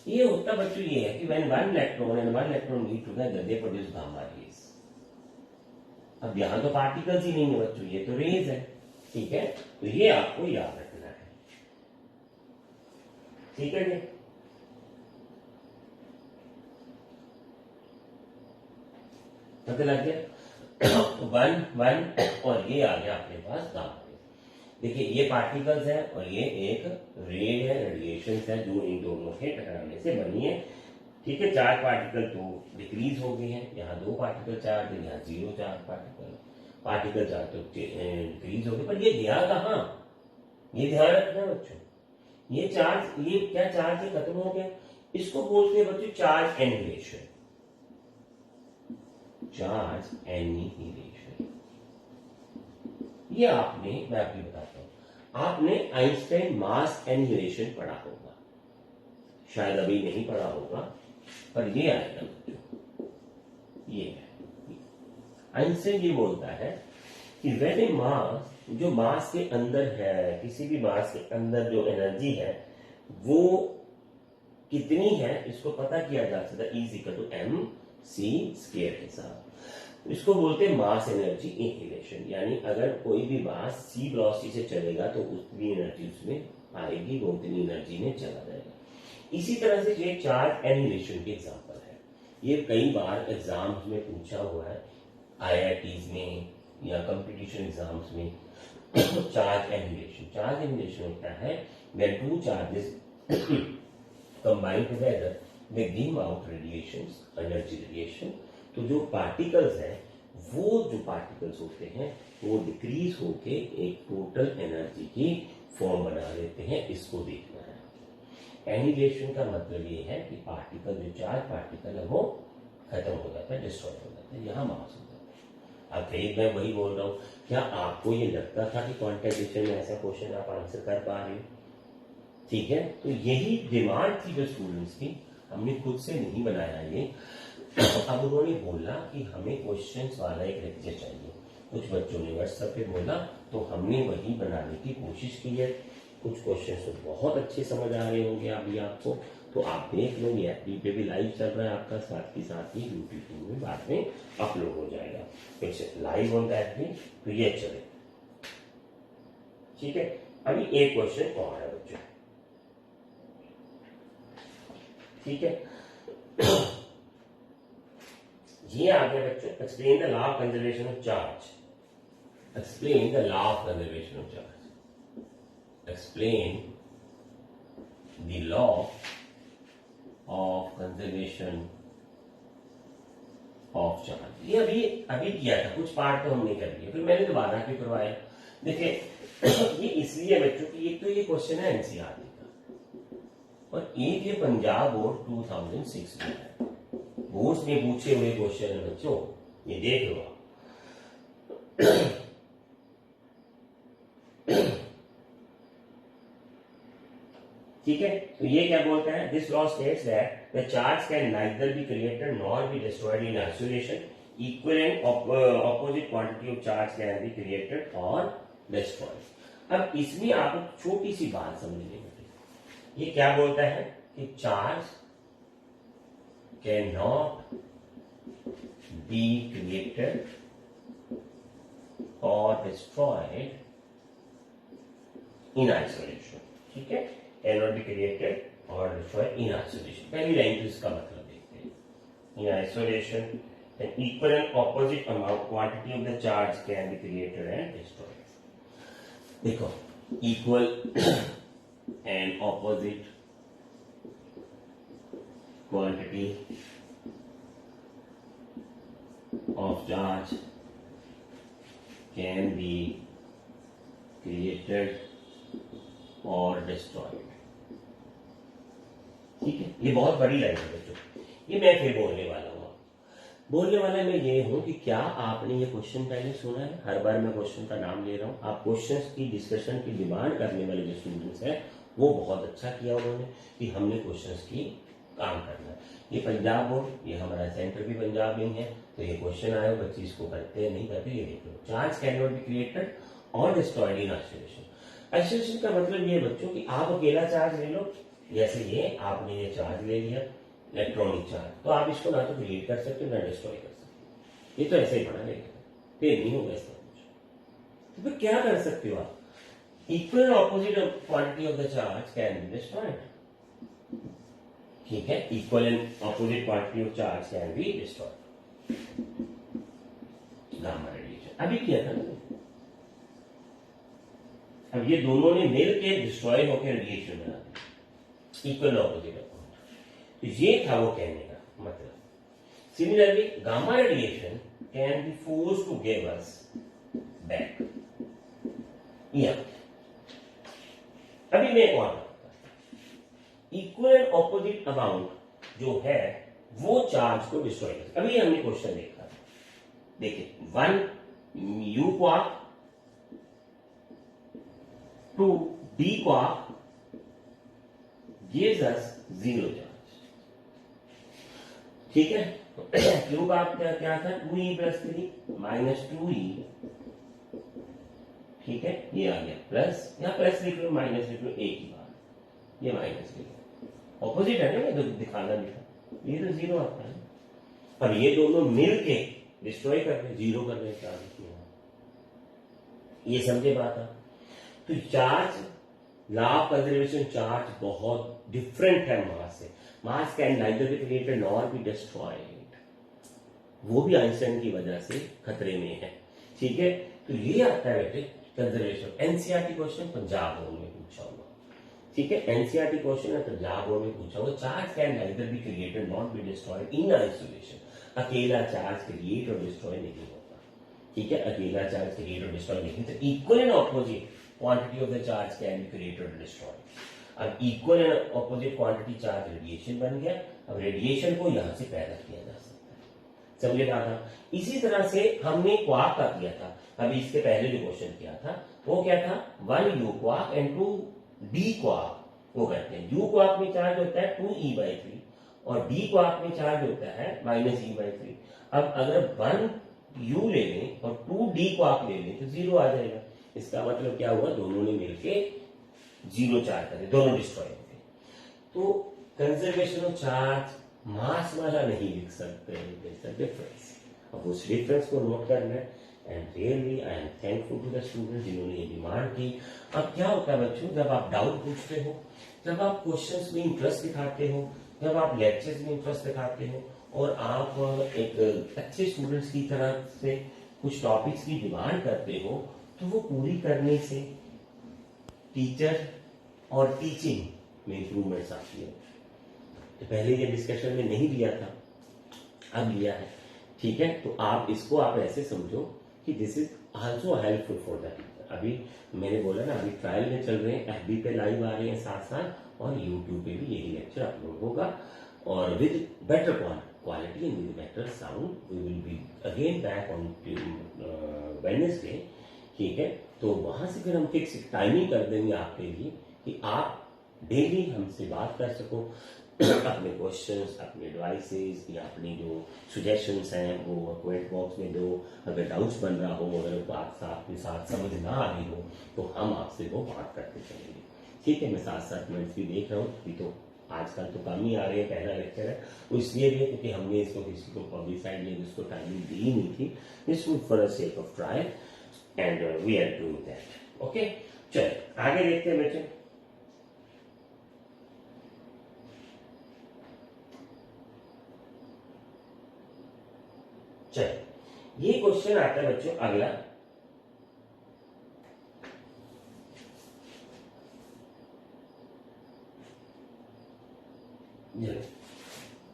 ये होता बच्चों ये है कि when one electron and one electron meet together they produce gamma rays. अब यहां तो पार्टिकल्स ही नहीं है बच्चों, ये तो रेज है, ठीक है। तो ये आपको याद रखना है, ठीक है जी। पता लग गया? वन वन और ये आ गया अपने पास गामा रेज। देखिए ये पार्टिकल्स है और ये एक रे है, रेडिएशन है जो इन दोनों के टकराने से बनी है, ठीक है। 4 पार्टिकल तो डिक्रीज हो गए हैं, यहाँ 2 पार्टिकल चार्ज है, यहाँ 0 चार्ज पार्टिकल चार्ज तो डिक्रीज हो गए, पर ये गया कहाँ, ये ध्यान रखना बच्चों। ये चार्ज, ये क्या चार्ज खत्म हो गया, इसको बोलते हैं बच्चों चार्ज एनिहिलेशन। चार्ज एनिहिलेशन ये आपने, मैं आपको बताता हूं, आपने आइंस्टाइन मास एनिहिलेशन पढ़ा होगा, शायद अभी नहीं पढ़ा होगा, पर ये आएगा बच्चों, ये है। आइंस्टाइन ये बोलता है कि व्हेन ए मास, जो मास के अंदर है, किसी भी मास के अंदर जो एनर्जी है वो कितनी है, इसको पता किया जा सकता है, is equal to M C square के साथ। इसको बोलते हैं मास एनर्जी इनहिलेशन, यानी अगर कोई भी मास सी वेलोसिटी से चलेगा तो उतनी एनर्जी उसमें आएगी, वो उतनी एनर्जी में चला जाएगा। इसी तरह से ये चार्ज एनिहिलेशन के एग्जांपल है, ये कई बार एग्जाम्स में पूछा हुआ है, आईआईटीज में या कंपटीशन एग्जाम्स में। चार्ज एनिहिलेशन होता है when two charges combine together they give out radiations, energy radiation। तो जो पार्टिकल्स हैं, वो जो पार्टिकल्स होते हैं वो डिक्रीज होके एक टोटल एनर्जी की फॉर्म बना लेते हैं, इसको देखना है। एनिहिलेशन का मतलब ये है कि पार्टिकल, जो चार्ज पार्टिकल है वो खत्म हो जाता है, डिस्ट्रॉय हो जाता है, यहाँ मास हो जाता है। अब फिर मैं वही बोल रहा हूँ, क्या आपको ये लगता था कि क्वांटाइजेशन में ऐसा क्वेश्चन आप आंसर कर पा रहे हो? ठीक है, तो यही डिमांड थी जो स्टूडेंट्स की, हमने खुद से नहीं बनाया ये। अब उन्होंने बोला कि हमें क्वेश्चंस वाला एक लेक्चर चाहिए, कुछ बच्चों ने व्हाट्सएप पे बोला, तो हमने वही बनाने की कोशिश की है। कुछ क्वेश्चंस तो बहुत अच्छे समझ आ रहे होंगे अभी आपको, तो आप देख लो, ये एफबी पे भी लाइव चल रहा है आपका, साथ ही साथ ही यूट्यूब में बाद में अपलोड हो जाएगा। फिर लाइव ऑन द एफबी, तो ये चले, ठीक है। अभी एक क्वेश्चन और है बच्चों, ठीक है। ये आ गया बच्चों, explain the law of conservation of charge. Explain the law of conservation of charge. Explain the law of conservation of charge. ये अभी किया था, कुछ पार्ट तो हमने कर लिया, फिर मैंने दोबारा क्यों करवाया। देखिए ये इसलिए बच्चों की, एक तो ये क्वेश्चन है एनसीईआरटी का, और एक ये पंजाब बोर्ड 2006 में है, बोर्ड में पूछे हुए क्वेश्चन है बच्चों, ये देख लो आप। ठीक है, तो ये क्या बोलता है, this law states that the charge can neither be created nor be destroyed in isolation, equal and opposite quantity of charge can be created और डिस्ट्रॉयड। अब इसमें आप छोटी सी बात समझिए, ये क्या बोलता है कि charge can not be created और डिस्ट्रॉयड इन आइसोलेशन, ठीक है, कैन नॉट बी क्रिएटेड और डिस्ट्रॉयड इन आइसोलेशन। पहली लाइन तो इसका मतलब देखते हैं, in isolation an equal and opposite amount quantity of the charge can be created and destroyed। देखो, equal and opposite quantity of charge can be created or destroyed। ठीक है, ये बहुत बड़ी लाइन है बच्चों, ये मैं फिर बोलने वाला मैं ये हूं कि क्या आपने ये क्वेश्चन पहले सुना है? हर बार मैं क्वेश्चन का नाम ले रहा हूं, आप क्वेश्चंस की डिस्कशन की डिमांड करने वाले जो स्टूडेंट्स हैं वो बहुत अच्छा किया उन्होंने कि हमने क्वेश्चंस की काम करना है। ये पंजाब बोर्ड, ये हमारा सेंटर भी पंजाब में है, तो ये क्वेश्चन आया, बच्चे इसको करते हैं नहीं करते, ये देख लो। Charge can not be created और डिस्ट्रॉयड इन आइसोलेशन। आइसोलेशन का मतलब ये बच्चों कि आप अकेला चार्ज ले लो, जैसे ये आपने ये चार्ज ले लिया इलेक्ट्रॉनिक चार्ज, तो आप इसको ना तो क्रिएट कर सकते हो ना डिस्ट्रॉय कर सकते हो, ये तो ऐसे ही पढ़ा लेगा, फिर नहीं होगा इसका कुछ। तो फिर क्या कर सकते हो आप, equal opposite quantity of the charge can be destroyed, ठीक है, equal and opposite quantity of charge can be destroyed. Gamma radiation अभी किया था ना, अब ये दोनों ने मिलकर डिस्ट्रॉय होकर रेडिएशन बना दिया, इक्वल ऑपोजिट। तो ये था वो कहने का मतलब। Similarly gamma radiation can be force to give us back. अभी मैं एक और, इक्वल एंड ऑपोजिट अमाउंट जो है वो चार्ज को डिस्ट्रॉय करता है। अभी हमने क्वेश्चन देखा, देखिए 1 u quark to d quark gives us 0 charge. ठीक है, क्यू का क्या था 2e प्लस 3 माइनस 2e, ठीक है, ये आ गया प्लस, यहाँ प्लस लिख लो माइनस लिख लो, एक ही बात, ये माइनस लिख लो, ऑपोजिट है ना, ये तो दिखाना नहीं था, ये तो 0 आता है, और ये दोनों मिलके डिस्ट्रॉय कर रहे, 0 कर रहे चार्ज, ये समझे बात है। तो charge, law of conservation charge बहुत डिफरेंट है मास से। मास can neither be created nor be destroyed, वो भी आइंस्टाइन की वजह से खतरे में है। ठीक है, तो ये आता है बेटे conservation. NCERT question Punjab board में पूछा हुआ, ठीक है, एनसीईआरटी क्वेश्चन है पंजाब बोर्ड में पूछा हुआ। Charge can neither be created not be destroyed in isolation. अकेला चार्ज क्रिएट और डिस्ट्रॉय नहीं होता, ठीक है, अकेला चार्ज क्रिएट और डिस्ट्रॉय नहीं होता। Equal and opposite quantity of the charge can be created और डिस्ट्रॉयड। अब equal and opposite quantity charge radiation बन गया। अब रेडिएशन को यहां से पैदा किया जा सकता है, समझे बात। इसी तरह से हमने क्वार्क का किया था, अभी इसके पहले जो क्वेश्चन किया था वो क्या था, 1 u quark and 2 d quark. वो कहते हैं u क्वार्क में चार्ज होता है 2e/3 और d क्वार्क में चार्ज होता है -e/3। अब अगर 1 u ले लें और 2 d क्वार्क ले लें तो 0 आ जाएगा। इसका मतलब क्या हुआ, दोनों ने मिलके 0 चार्ज करे, दोनों डिस्ट्रॉय हो गए। तो कंजर्वेशन ऑफ चार्ज मास वाला नहीं लिख सकते, डिफरेंस। अब उस डिफरेंस को नोट करना है। And really I am thankful to the student जिन्होंने ये डिमांड की। अब क्या होता है बच्चों, जब आप डाउट पूछते हो, जब आप क्वेश्चंस में इंटरेस्ट दिखाते हो, जब आप लेक्चर्स में इंटरेस्ट दिखाते हो और आप एक अच्छे स्टूडेंट्स की तरह से कुछ टॉपिक्स की डिमांड करते हो, तो वो पूरी करने से टीचर और टीचिंग में इंप्रूवमेंट्स आती है। तो पहले ये डिस्कशन में नहीं लिया था, अब लिया है, ठीक है। तो आप इसको आप ऐसे समझो कि this is also helpful for the teacher. अभी मैंने बोला ना, अभी ट्रायल में चल रहे हैं, एफबी पे लाइव आ रहे हैं साथ साथ, और यूट्यूब पे भी यही लेक्चर अपलोड होगा, और with better quality and with better sound. We will be again back on Wednesday, ठीक है। तो वहां से फिर हम फिक्स टाइमिंग कर देंगे आपके लिए कि आप डेली हमसे बात कर सको, अपने क्वेश्चंस, अपने एडवाइसेस या अपनी जो सजेशंस हैं वो कमेंट बॉक्स में दो। अगर डाउट्स बन रहा हो, अगर बात आपके साथ समझ ना आ रही हो, तो हम आपसे वो बात करते चलेंगे, ठीक है। मैं साथ साथ कमेंट्स भी देख रहा हूँ, अभी तो आजकल तो कम ही आ रहे हैं, पहला लेक्चर है, वो इसलिए भी है क्योंकि हमने इसको किसी को पब्लिसाइड या इसको टाइमिंग दी नहीं थी। This was for the sake of trial and we are doing that, okay. चलिए आगे देखते हैं बेटे। चलिए ये क्वेश्चन आता है बच्चों अगला,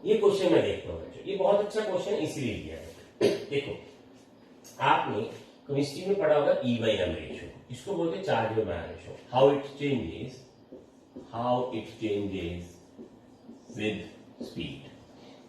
ये क्वेश्चन मैं देखता हूं बच्चों, ये बहुत अच्छा क्वेश्चन इसीलिए लिया है। देखो आपने केमिस्ट्री में पढ़ा होगा E/m रेशियो, इसको बोलते हैं charge by mass ratio. How it changes with speed.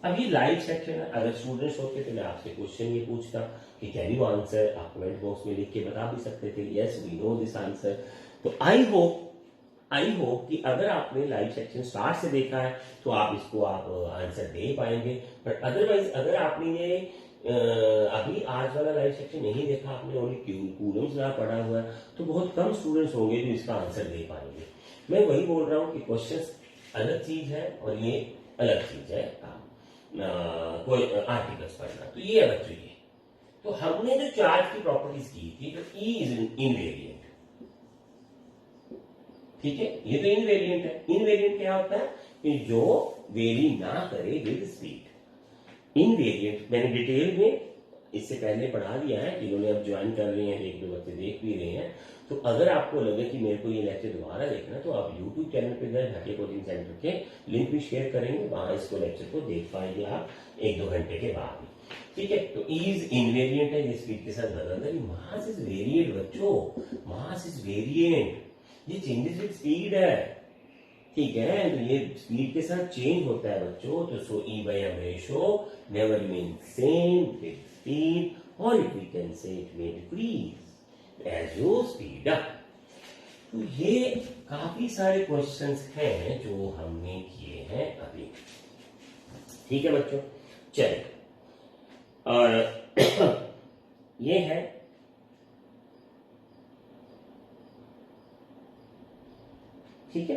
अब ये लाइव सेक्शन है, अगर स्टूडेंट्स होते तो मैं आपसे क्वेश्चन ये पूछता कि कैन यू आंसर, आप कमेंट बॉक्स में लिख के बता भी सकते थे yes we know this answer. तो आई होप कि अगर आपने लाइव सेक्शन स्टार्ट से देखा है तो आप इसको आप आंसर दे पाएंगे। बट अदरवाइज अगर आपने ये अभी आज वाला लाइव सेक्शन नहीं देखा, आपने ओनली कूलम्स ना पढ़ा हुआ है, तो बहुत कम स्टूडेंट्स होंगे जो इसका आंसर दे पाएंगे। मैं वही बोल रहा हूँ कि क्वेश्चन अलग चीज है और ये अलग चीज है, कोई आर्टिकल्स पढ़ना, तो ये अलग चीज है। तो हमने जो चार्ज की प्रॉपर्टीज की थी, तो ई इज इनवेरिएंट, ठीक है, ये तो इनवेरिएंट है। इनवेरिएंट क्या होता है कि जो वेरी ना करे विद स्पीड। इनवेरिएंट मैंने डिटेल में इससे पहले पढ़ा दिया है, जिन्होंने अब ज्वाइन कर रहे हैं, एक दो बच्चे देख भी रहे हैं। तो अगर आपको लगे कि मेरे को ये लेक्चर दोबारा देखना, तो आप यूट्यूब चैनल पे जाए, भाटिया कोचिंग सेंटर के लिंक भी शेयर करेंगे, वहां इसको लेक्चर को देख पाएंगे आप 1-2 घंटे के बाद, ठीक है। तो इज इनवेरिएंट है, ये स्पीड के साथ बदल रहा है। मास इज वेरिएंट बच्चों, मास इज वेरिएंट, ये चेंजेस विद स्पीड है, ठीक है, तो ये स्पीड के साथ चेंज होता है बच्चों, तो so e by m ratio never remain same with speed, और if we can say it may decrease as you speed up. तो ये काफी सारे क्वेश्चंस हैं जो हमने किए हैं अभी। ठीक है बच्चों, चलिए, और ये है ठीक है।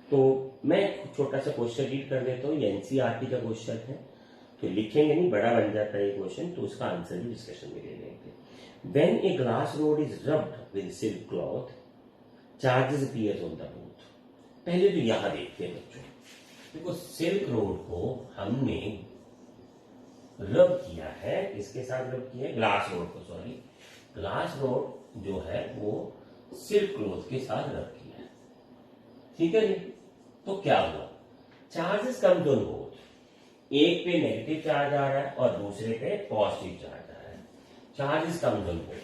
तो मैं छोटा सा क्वेश्चन रीड कर देता हूँ, ये एनसीईआरटी का क्वेश्चन है, तो लिखेंगे नहीं, बड़ा बन जाता है ये क्वेश्चन, तो उसका आंसर भी डिस्कशन में ले लेंगे। When a glass rod is rubbed with silk cloth, charges appears on the both. पहले तो यहां देखते हैं बच्चों, देखो सिल्क रोड को हमने रब किया है, इसके साथ रब किया है, ग्लास रोड को, सॉरी, ग्लास रोड जो है वो सिल्क क्लॉथ के साथ रब किया है। ठीक है जी, तो क्या हुआ, चार्जेस कम्स ऑन बोथ, एक पे नेगेटिव चार्ज आ रहा है और दूसरे पे पॉजिटिव चार्ज आ रहा है। Charges comes on both,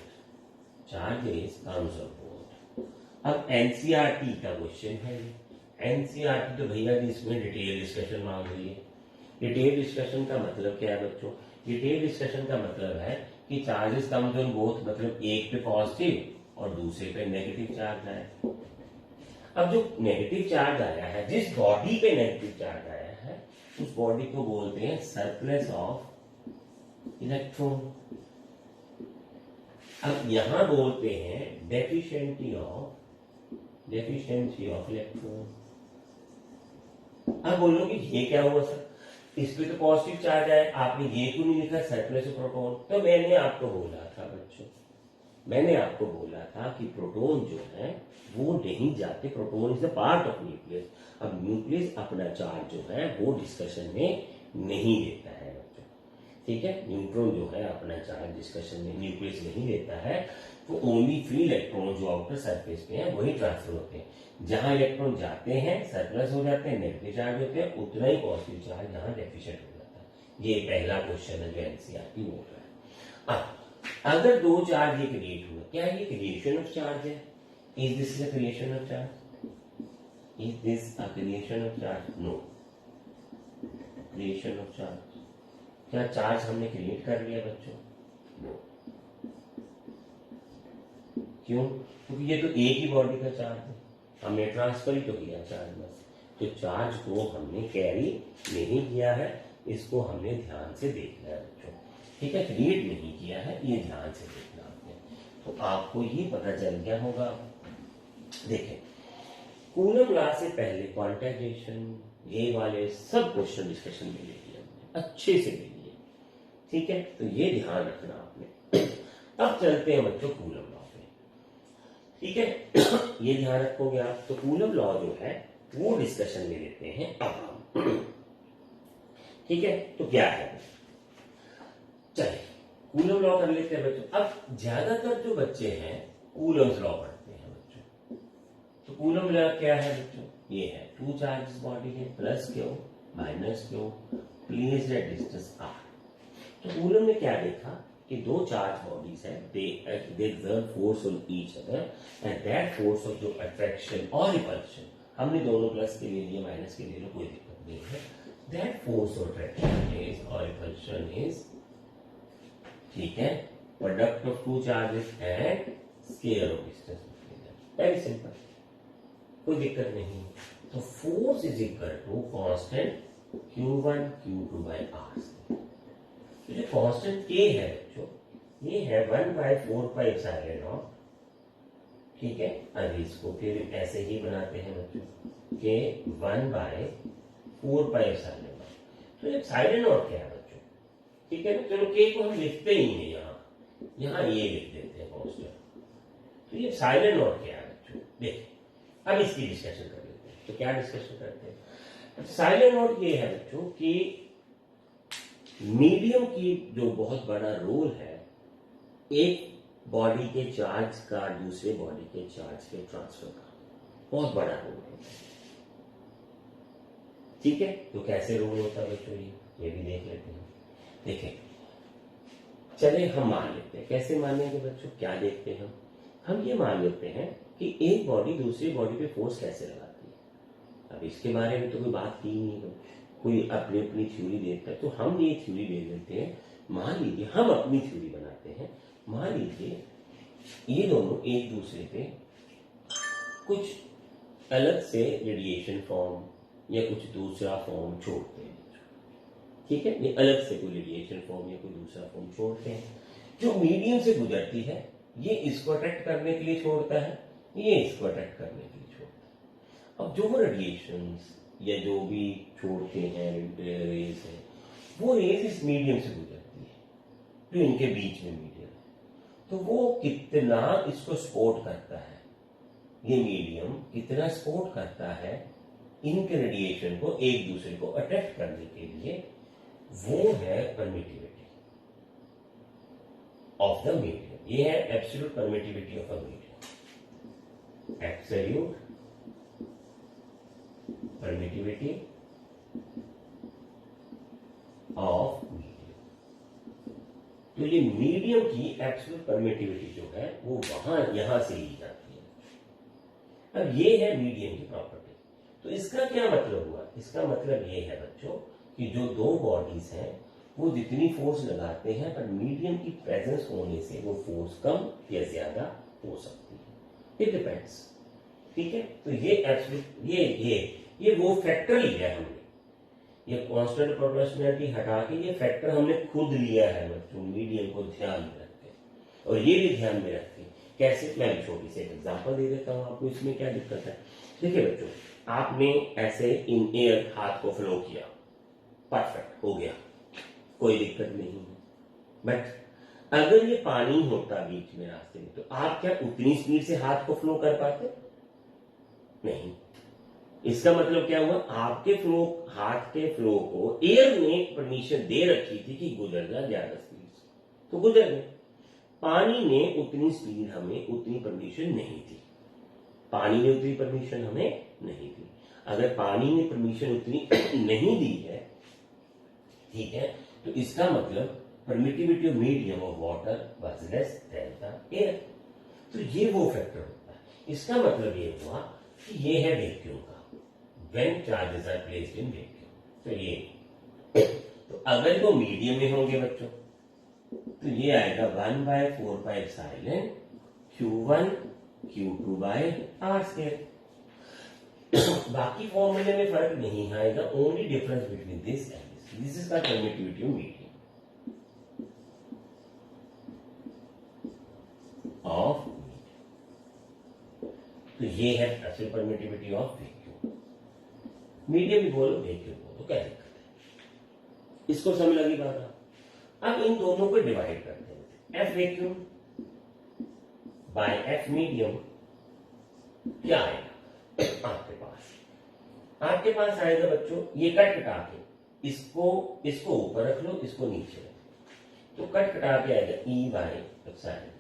charges comes on both. अब एनसीईआरटी का क्वेश्चन है, एनसीईआरटी तो भैया जी इसमें डिटेल डिस्कशन मांग रही है। डिटेल डिस्कशन का मतलब क्या है बच्चों, डिटेल डिस्कशन का मतलब है कि चार्जेस कम्स ऑन बोथ, मतलब एक पे पॉजिटिव और दूसरे पे नेगेटिव चार्ज आया। अब जो नेगेटिव चार्ज आया है, जिस बॉडी पे नेगेटिव चार्ज आया है, उस बॉडी को बोलते हैं सरप्लस ऑफ इलेक्ट्रॉन। अब यहां बोलते हैं डेफिशिएंसी ऑफ इलेक्ट्रॉन। अब बोलोगे ये क्या हुआ सर, इस पे तो पॉजिटिव चार्ज है, आपने ये क्यों नहीं लिखा सरप्लस ऑफ प्रोटॉन। तो मैंने आपको बोला था बच्चों, मैंने आपको बोला था कि प्रोटॉन जो है वो नहीं जाते, proton is the part of nucleus. अब न्यूक्लियस अपना चार्ज जो है वो डिस्कशन में नहीं देता है बच्चों, ठीक है, न्यूट्रॉन जो है अपना चार्ज डिस्कशन में न्यूक्लियस नहीं देता है, तो ओनली फ्री इलेक्ट्रॉन जो आउटर सरफेस पे है वही ट्रांसफर होते हैं। जहां इलेक्ट्रॉन जाते हैं सरप्लस हो जाते हैं, नेगेटिव चार्ज होते हैं, उतना ही पॉजिटिव चार्ज यहाँ डेफिशिएंट हो जाता है। ये पहला क्वेश्चन है जो एनसीईआरटी बोल रहा है। अब अगर दो चार्ज ये क्रिएट हुए, क्या ये क्रिएशन ऑफ चार्ज है? Is this a creation of charge? Is this a creation of charge? No, creation of charge. क्या चार्ज हमने क्रिएट कर लिया बच्चों? नो। क्यों? क्योंकि ये तो एक ही बॉडी का चार्ज है, हमने ट्रांसफर ही तो किया चार्ज बस, तो चार्ज को हमने कैरी नहीं किया है, इसको हमने ध्यान से देखना है बच्चों, ठीक है, क्रिएट नहीं किया है, ये ध्यान से देखना आपने, तो आपको ये पता चल गया होगा। देखें, कूलम लॉ से पहले क्वांटाइजेशन, ये वाले सब क्वेश्चन डिस्कशन में ले लिया हमने, अच्छे से ले लिए, ठीक है, तो ये ध्यान रखना आपने। अब चलते हैं बच्चों कूलम लॉ पे, ठीक है, ये ध्यान रखोगे आप। तो कूलम लॉ जो है वो डिस्कशन में लेते हैं अब हम, ठीक है, तो क्या है, चलिए कूलम लॉ कर लेते हैं बच्चों। अब ज्यादातर जो बच्चे हैं कूलम्स लॉ पढ़ते हैं बच्चों, तो कूलम लॉ क्या है बच्चों, ये है टू चार्जेस बॉडी है, plus q minus q, placed at distance r. तो कूलम ने क्या देखा कि दो चार्ज बॉडीज है, they exert force on each other, and that force of जो अट्रैक्शन और रिपल्शन, हमने दोनों प्लस के ले लिए माइनस के ले लो, कोई दिक्कत नहीं है, that force of attraction is और रिपल्शन इज, ठीक है, product of two charges and square of distance between them, very simple, कोई दिक्कत नहीं। तो force is equal to constant Q1 Q2 by R। तो जो कांस्टेंट K है बच्चों, ये है 1/4πε0, ठीक है, अब इसको फिर ऐसे ही बनाते हैं बच्चों, K 1/4πε0। तो एप्सिलॉन क्या है बच्चों, ठीक है ना, चलो K को हम लिखते ही नहीं, यहाँ ये लिख देते हैं कांस्टेंट। तो ये एप्सिलॉन क्या है बच्चों, देखिए अब इसकी डिस्कशन कर लेते हैं। तो क्या डिस्कशन करते हैं, एप्सिलॉन ये है बच्चों कि मीडियम की जो बहुत बड़ा रोल है एक बॉडी के चार्ज का दूसरे बॉडी के चार्ज के ट्रांसफर का, बहुत बड़ा रोल है, ठीक है। तो कैसे रोल होता है बच्चों, ये भी देख लेते हैं। देखें, चले हम मान लेते हैं, कैसे मानेंगे बच्चों, क्या देखते हैं हम ये मान लेते हैं कि एक बॉडी दूसरी बॉडी पे फोर्स कैसे लगाती है, अब इसके बारे में तो कोई बात की नहीं है, कोई अपनी अपनी थ्योरी देता है, तो हम ये थ्योरी दे देते हैं। मान लीजिए हम अपनी थ्योरी बनाते हैं, मान लीजिए ये दोनों एक दूसरे पे कुछ अलग से रेडिएशन फॉर्म या कुछ दूसरा फॉर्म छोड़ते हैं, ठीक है, ये अलग से कोई रेडिएशन फॉर्म या कोई दूसरा फॉर्म छोड़ते हैं। जो मीडियम से गुजरती है ये इसको अट्रैक्ट करने के लिए छोड़ता है, ये इसको अट्रैक्ट करने के लिए छोड़ता है। अब जो रेडिएशंस या जो भी छोड़ते हैं रेज है, वो रेज इस मीडियम से गुजरती है जो इनके बीच में मीडियम है, तो वो कितना इसको सपोर्ट करता है, ये मीडियम कितना सपोर्ट करता है इनके रेडिएशन को एक दूसरे को अट्रैक्ट करने के लिए, वो है परमिटिविटी ऑफ द मीडियम। ये है absolute permittivity of a medium, absolute permittivity of medium. तो ये मीडियम की एब्सोल्यूट परमिटिविटी जो है वो वहां यहां से ली जाती है। अब ये है मीडियम की प्रॉपर्टी। तो इसका क्या मतलब हुआ? इसका मतलब ये है बच्चों कि जो दो बॉडीज हैं वो जितनी फोर्स लगाते हैं, पर मीडियम की प्रेजेंस होने से वो फोर्स कम या ज्यादा हो सकती है, इट डिपेंड्स, ठीक है। तो ये एब्सोल्यूट ये वो फैक्टर लिया है हमने, ये कांस्टेंट प्रोपोर्शनैलिटी हटा के ये फैक्टर हमने खुद लिया है बच्चों, मीडियम को ध्यान में रख के। और ये भी ध्यान में रख के कैसे, मैं छोटी सी एग्जांपल दे देता हूं आपको, इसमें क्या दिक्कत है। देखिए बच्चों, आपने ऐसे इन एयर हाथ को फ्लो किया, परफेक्ट हो गया, कोई दिक्कत नहीं है। बट अगर ये पानी होता बीच में रास्ते में, तो आप क्या उतनी स्पीड से हाथ को फ्लो कर पाते? नहीं। इसका मतलब क्या हुआ? आपके फ्लो, हाथ के फ्लो को एयर ने परमिशन दे रखी थी कि गुजर जा ज्यादा स्पीड से, तो गुजर गए। पानी ने उतनी स्पीड हमें उतनी परमिशन नहीं दी, पानी ने उतनी परमिशन हमें नहीं दी। अगर पानी ने परमिशन उतनी नहीं दी है, ठीक है, तो इसका मतलब permittivity of medium of water was less than the air. तो ये वो फैक्टर होता है। इसका मतलब ये हुआ कि ये है वैक्यूम का, when charges are placed in vacuum. तो ये तो अगर वो मीडियम में होंगे बच्चों, तो ये आएगा 1/4πε Q1 Q2 by R square. बाकी फॉर्मूले में फर्क नहीं आएगा, only difference between this and this is the permittivity of medium of. तो ये है actual permittivity of vacuum. Medium भी बोलो, वैक्यूम बोलो, क्या दिक्कत है? इसको समझ लगी बात? अब इन दोनों को डिवाइड करते हैं, F vacuum by F medium क्या आएगा आपके पास आएगा बच्चों, ये कट कटा के इसको ऊपर रख लो, इसको नीचे रख लो, तो कट कटा के आएगा ई बाय एप्सिलॉन।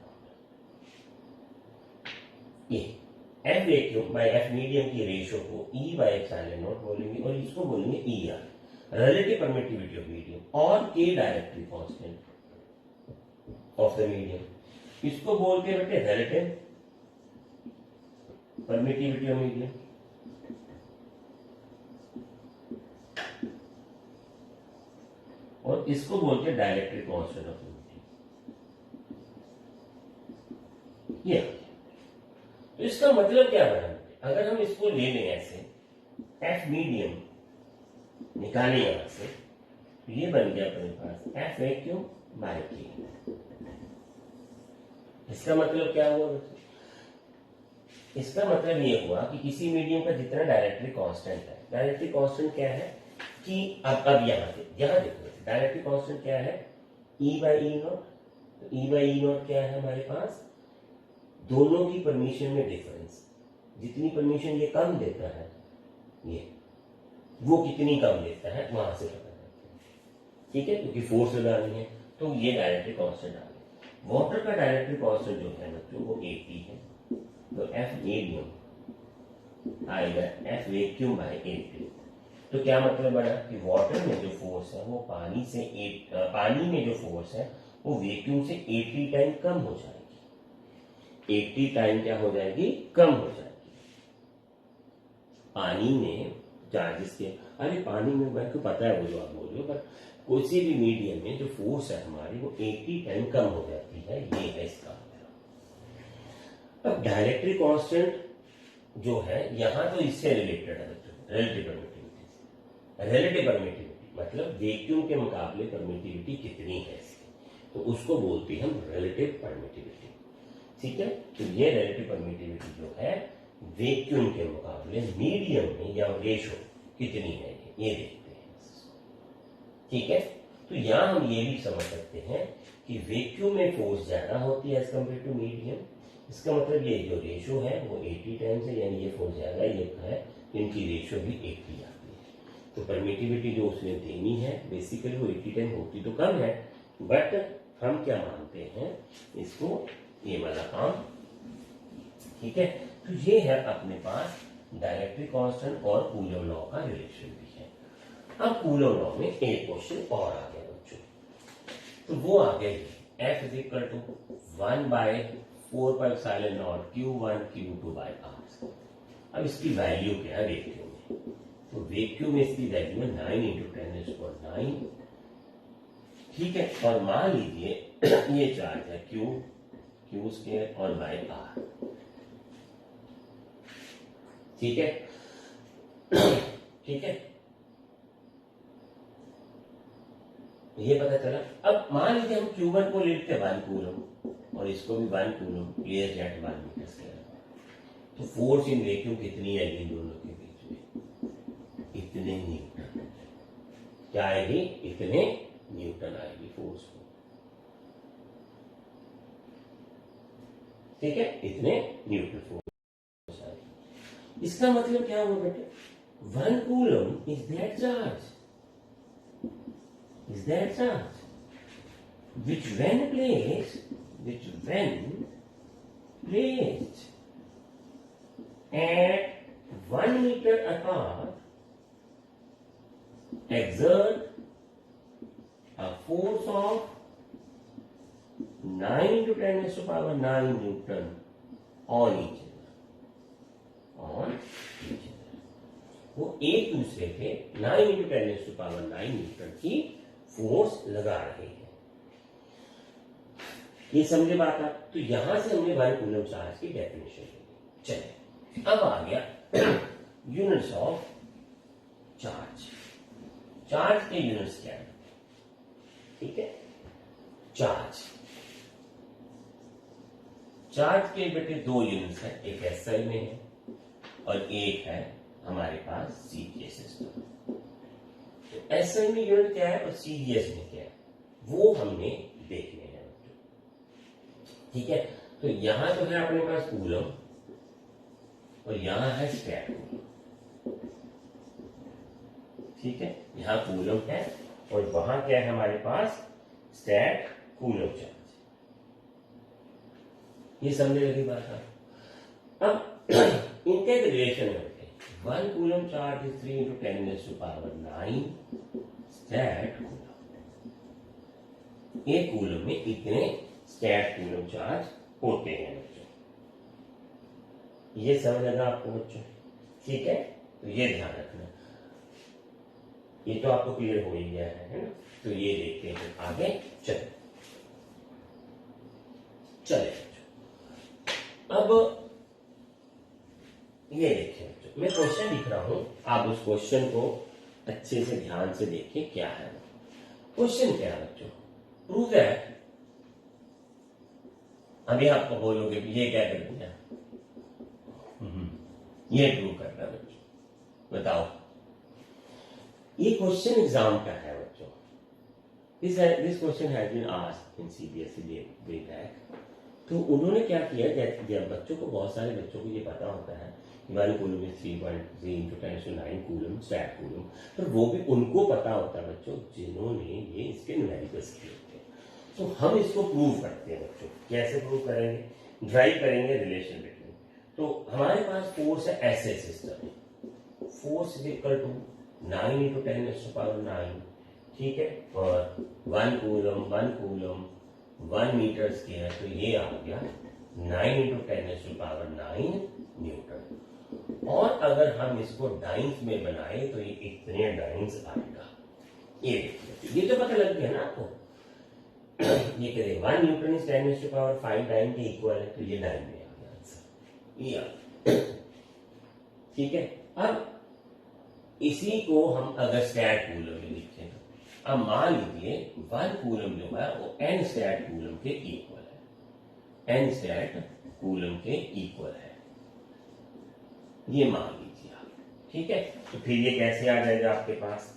ये F vacuum by F medium की रेशियो को ई बाय एप्सिलॉन नॉट बोलेंगे, और इसको बोलेंगे E R, relative permittivity of medium, और K directly constant of the medium. इसको बोलते हैं बेटे relative permittivity of medium, और इसको बोलते हैं डायरेक्टली कांस्टेंट ऑफ मीडियम। ये तो इसका मतलब क्या बना? अगर हम इसको ले लें ऐसे, एफ मीडियम निकाले यहां से, तो ये बन गया अपने पास एफ वैक्यूम बाय के। इसका मतलब क्या हुआ? इसका मतलब ये हुआ कि किसी मीडियम का जितना डायरेक्टली कांस्टेंट है, डायरेक्टली कांस्टेंट क्या है कि अब यहां देखो डायरेक्टली कांस्टेंट क्या है, ई बाई ई नॉट। तो ई बाई ई नॉट क्या है हमारे पास? दोनों की परमिशन में डिफरेंस, जितनी परमिशन ये कम देता है, ये वो कितनी कम देता है, वहां से पता करते हैं, ठीक है, क्योंकि फोर्स लगानी है। तो ये डायरेक्टली कांस्टेंट आ गया। वाटर का डायरेक्टली कांस्टेंट जो है बच्चों वो 80 है, तो एफ मीडियम आएगा एफ वैक्यूम बाय 80। तो क्या मतलब बना कि वाटर में जो फोर्स है वो पानी में जो फोर्स है वो वैक्यूम से 80 टाइम कम हो जाएगी, 80 टाइम क्या हो जाएगी? कम हो जाएगी। पानी में चार्जेस के, अरे पानी में मेरे को पता है वो जो आप बोल रहे हो, पर किसी भी मीडियम में जो फोर्स है हमारी वो 80 टाइम कम हो जाती है, ये है इसका। अब डायरेक्टरी कांस्टेंट जो है यहां तो इससे रिलेटेड है रिलेटिव परमिटिविटी। रिलेटिव परमिटिविटी मतलब वैक्यूम के मुकाबले परमिटिविटी कितनी है इसकी, तो उसको बोलते हैं हम रिलेटिव परमिटिविटी। ठीक है, तो ये रिलेटिव परमिटिविटी जो है वैक्यूम के मुकाबले मीडियम में या रेशो कितनी है ये देखते हैं। ठीक है, तो यहां हम ये भी समझ सकते हैं कि वैक्यूम में फोर्स ज्यादा होती है एज कम्पेयर टू मीडियम। इसका मतलब ये जो रेशो है वो 80 टाइम्स है, यानी ये फोर्स ज्यादा ये है, इनकी रेशो भी 80 आती है। तो परमिटिविटी जो उसने देनी है बेसिकली वो 80 टाइम होती तो कम है, बट हम क्या मानते हैं इसको, ये वाला काम। ठीक है, तो ये है अपने पास डायरेक्टरी कांस्टेंट और कूलम लॉ का रिलेशन भी है। अब कूलम लॉ में एक क्वेश्चन और आ गया बच्चों, तो वो आ गया F is equal to 1/4πε0 Q1 Q2 by R। अब इसकी वैल्यू क्या है वैक्यूम में, तो वैक्यूम में इसकी वैल्यू है 9 × 10⁹। ठीक है, और मान लीजिए ये चार्ज है Q स्क्वायर और बाय R। ठीक है, ठीक है, ये पता चला। अब मान लीजिए हम Q1 को लेते हैं 1 कूलम और इसको भी 1 कूलम, क्लियर जेट 1 मीटर स्क्वायर, तो फोर्स इन वैक्यूम कितनी आएगी इन दोनों के बीच में, इतने न्यूटन। क्या आएगी, इतने न्यूटन आएगी फोर्स को। ठीक है, इतने न्यूटन फोर्स आएगी। इसका मतलब क्या हुआ बेटे, 1 coulomb is that charge, is that charge which when placed at 1 meter apart exert a force of 9 × 10⁹ Newton on each other, वो एक दूसरे पे 9 × 10⁹ न्यूटन की फोर्स लगा रहे हैं। ये समझे बात आप, तो यहां से हमने 1 कूलम चार्ज की डेफिनेशन ली। चलिए अब आ गया यूनिट्स ऑफ चार्ज। चार्ज के यूनिट्स क्या है, ठीक है, चार्ज के बेटे 2 यूनिट्स है, एक SI में है और एक है हमारे पास CGS सिस्टम। तो SI में यूनिट क्या है और CGS में क्या है वो हमने देखने हैं। ठीक है, तो यहां तो है अपने पास कूलम और यहां है स्टैट कूलम। ठीक है, यहां कूलम है और वहां क्या है हमारे पास स्टैट कूलम चार्ज। ये समझने लगी बात है। अब इनका एक रिलेशन है, 1 coulomb charge is 3 × 10⁹ stat coulomb. एक कूलम में इतने स्टैट कूलम चार्ज होते हैं बच्चों। ये समझ लगा आपको बच्चों, ठीक है, तो ये ध्यान रखना। ये तो आपको क्लियर हो ही गया है ना, तो ये देखते हैं आगे। चले अब ये देखिए बच्चों, मैं क्वेश्चन लिख रहा हूं, आप उस क्वेश्चन को अच्छे से ध्यान से देखिए क्या है। क्वेश्चन क्या है बच्चों, प्रूव दैट। अभी आपको बोलोगे कि ये क्या कर दिया, ये प्रूव करना बच्चों, बताओ। ये क्वेश्चन एग्जाम का है बच्चों। This question has been asked in CBSE way back. तो उन्होंने क्या किया, जब बच्चों को, बहुत सारे बच्चों को ये पता होता है 1 कूलम में 3.3 × 10⁹ कूलम स्टैट कूलम, पर वो भी उनको पता होता है बच्चों जिन्होंने ये इसके न्यूमेरिकल्स किए होते हैं। तो हम इसको प्रूव करते हैं बच्चों। कैसे प्रूव करेंगे, ड्राइव करेंगे रिलेशन बिटवीन। तो हमारे पास फोर्स है ऐसे system, force is equal to 9 × 10⁹, ठीक है, और 1 कूलम 1 मीटर स्क्वायर, तो ये आ गया 9 × 10⁹ न्यूटन। और अगर हम इसको डाइंस में बनाए तो ये इतने डाइंस आएगा। ये देखिए, ये तो पता लग गया ना आपको। ये कह रहे 1 न्यूटन इज 10⁵ डाइन के इक्वल है, तो ये डाइन में आ गया आंसर, ये आ गया। ठीक है, अब इसी को हम अगर स्टैट कूलम में लिखें, अब मान लीजिए 1 कूलम जो है वो n स्टैट कूलम के इक्वल है, n स्टैट कूलम के इक्वल है, ये मान लीजिए आप। ठीक है, तो फिर ये कैसे आ जाएगा आपके पास,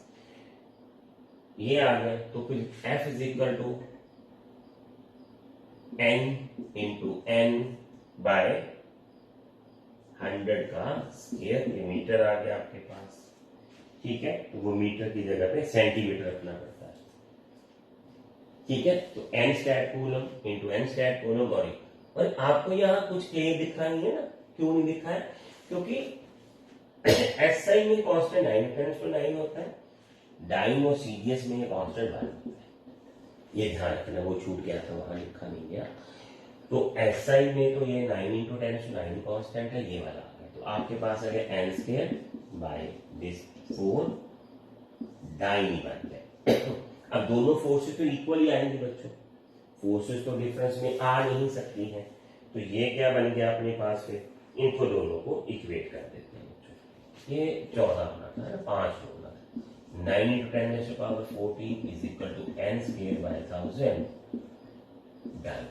ये आ गया, तो फिर F is equal to n into n by 100 का स्क्वायर, ये मीटर आ गया आपके पास। ठीक है, तो वो मीटर की जगह पे सेंटीमीटर रखना पड़ता है। ठीक है, तो n stat coulomb into n stat coulomb, और आपको यहाँ कुछ k दिखा नहीं है ना, क्यों नहीं दिखा है, क्योंकि SI में कांस्टेंट 9 होता है, डाइन और CGS में ये कांस्टेंट 1 होता है, ये ध्यान रखना, वो छूट गया था, वहां लिखा नहीं गया। तो SI में तो ये 9 इंटू 10⁹ कांस्टेंट है, ये वाला आ गया, तो आपके पास आ गया n square by this 4 dyne बन गए। अब दोनों फोर्सेस तो इक्वल ही आएंगे बच्चों, फोर्सेस तो डिफरेंस में आ नहीं सकती हैं, तो ये क्या बन गया अपने पास, फिर इनको दोनों को इक्वेट कर देते हैं बच्चों। ये 14 होना था, 5 होना था, 9 into 10⁻14 is equal to n square by 1000 dyne.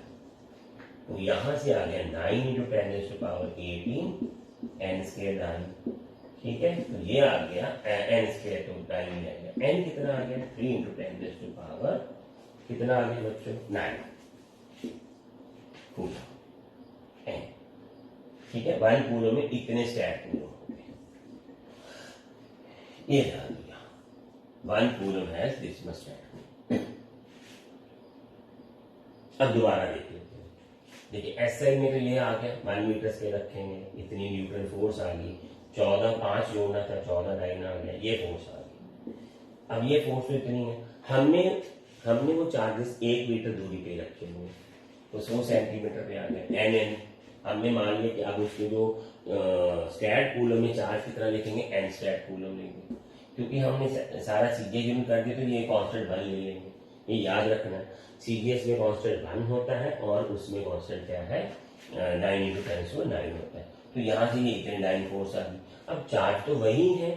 तो यहां से आ गया 9 इंटू 10⁻18 n स्क्वायर डाइन। ठीक है, तो ये आ गया n स्क्वायर, तो डाइन में आ गया n कितना आ गया, 3 इंटू 10⁻, कितना आ गया बच्चों, 9 कूलम n। ठीक है, 1 कूलम में इतने स्टैट कूलम हो गए, ये ध्यान दिया, 1 coulomb has this much stat coulomb. अब दोबारा देख लेते हैं, देखिए SI में तो ये आ गया, 1 मीटर स्क्वायर रखेंगे, इतनी न्यूटन फोर्स आ गई, 14 5 जोड़ना था, 14 डाइन आ गया, ये फोर्स आ गई। अब ये फोर्स तो इतनी है, हमने वो चार्जेस 1 मीटर दूरी पे रखे हुए, तो 100 सेंटीमीटर पे आ गए n। हमने मान लिया कि अब उसके जो स्टैट कूलम में चार्ज कितना लिखेंगे, n स्टैट कूलम लेंगे, क्योंकि हमने सारा CGS यूनिट कर दिया, तो ये कांस्टेंट 1 ले लेंगे, ये याद रखना है। CGS में कांस्टेंट 1 होता है और उसमें कांस्टेंट क्या है, 9 इंटू 10⁹ होता है, तो यहां से ये इतने डाइन फोर्स आ गई। अब चार्ज तो वही है,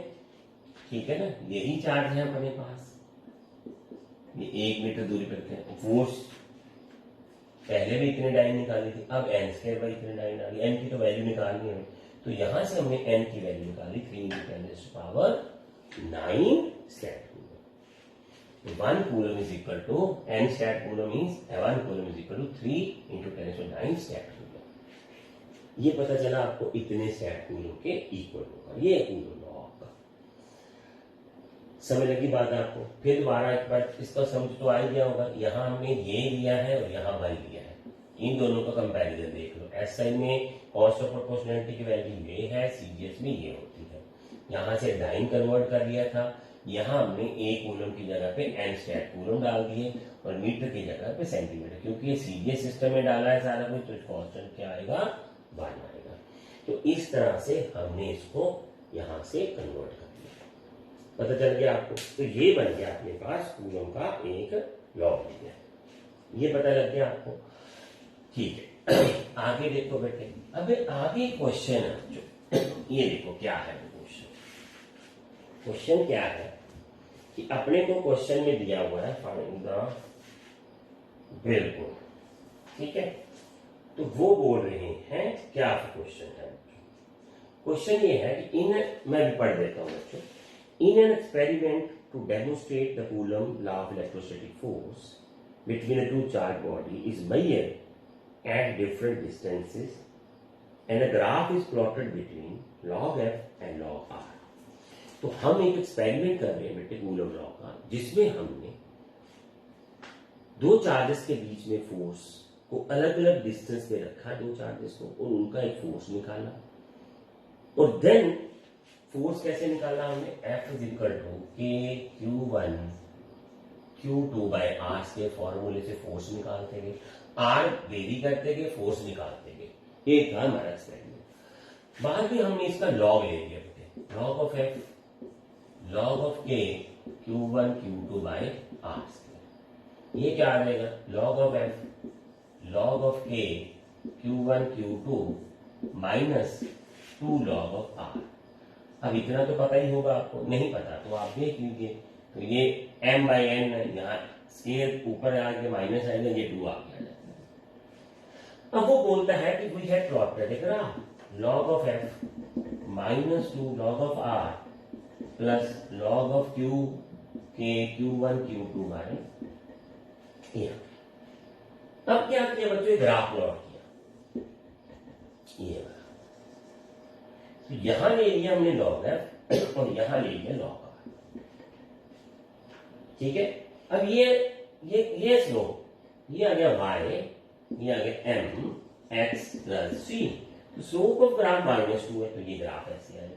ठीक है ना, यही चार्ज है अपने पास, ये 1 मीटर दूरी पर फोर्स पहले भी इतने डाइन निकाली थी, अब n स्क्वायर बाई इतने डाइन आ गई, n की तो वैल्यू निकालनी है, तो यहां से हमने n की वैल्यू निकाली 3 into 10⁻9 stat coulomb. 1 coulomb is equal to n stat coulomb is 1 coulomb is equal to 3 into 10⁻9 stat coulomb. ये पता चला आपको इतने स्टैट कूलम के इक्वल होगा, ये कूलम लॉ आपका। समझ लगी बात आपको? फिर दोबारा एक बार इसका समझ तो आ ही गया होगा, यहाँ हमने ये लिया है और यहाँ 1 लिया है, इन दोनों का कंपैरिजन देख लो। SI में कॉस्ट ऑफ प्रोपोर्शनैलिटी की वैल्यू ये है, CGS में ये होती है। यहाँ से डाइन कन्वर्ट कर लिया था, यहाँ हमने 1 कूलम की जगह पे n स्टैट कूलम डाल दिए और मीटर की जगह पे सेंटीमीटर, क्योंकि ये CGS सिस्टम में डाला है सारा कुछ, तो कांस्टेंट क्या आएगा, 1 आएगा। तो इस तरह से हमने इसको यहाँ से कन्वर्ट कर दिया, पता चल गया आपको। तो ये बन गया अपने पास कूलम का एक लॉ बन गया, ये पता लग गया आपको। ठीक है, आगे देखो बेटे, अब आगे क्वेश्चन है जो, ये देखो क्या है क्वेश्चन। क्वेश्चन क्या है कि अपने को क्वेश्चन में दिया हुआ है फाइंड द बिल्कुल, ठीक है, तो वो बोल रहे हैं क्या क्वेश्चन है। क्वेश्चन ये है कि मैं भी पढ़ देता हूं बच्चों। In an experiment to demonstrate the Coulomb law of electrostatic force between a two charge body is measured at different distances and a graph is plotted between log f and log r। तो हम एक एक्सपेरिमेंट कर रहे हैं बेटे कूलम लॉ का, जिसमें हमने दो चार्जेस के बीच में फोर्स को अलग अलग डिस्टेंस पे रखा, दो चार्जेस को, और उनका एक फोर्स निकाला। और देन फोर्स कैसे निकाला हमने, F इज इक्वल टू के Q1 Q2 बाय आर के फॉर्मूले से फोर्स निकालते गए, आर वेरी करते गए, फोर्स निकालते गए। एक था हमारा एक्सपेरिमेंट। बाद में हमने इसका लॉग ले लिया बेटे, log of F log of k q1 q2 by r square। ये क्या आ जाएगा, log of f log of k q1 q2 minus 2 log of r। अब इतना तो पता ही होगा आपको, नहीं पता तो आप देख लीजिए, तो ये m by n यहाँ स्केयर ऊपर आगे माइनस आएगा, ये 2 आ गया। अब वो बोलता है कि we have plotted a graph log of f minus 2 log of r plus log of q के q1 q2 बाय ये। अब क्या किया बच्चों, ग्राफ प्लॉट किया, ये वाला। तो यहां ले लिया हमने log f और यहां ले लिया log r, ठीक है। अब ये स्लोप, ये आ गया y, ये आ गया m x प्लस c। तो स्लोप ऑफ ग्राफ -2 है, तो ये ग्राफ ऐसे आएगा,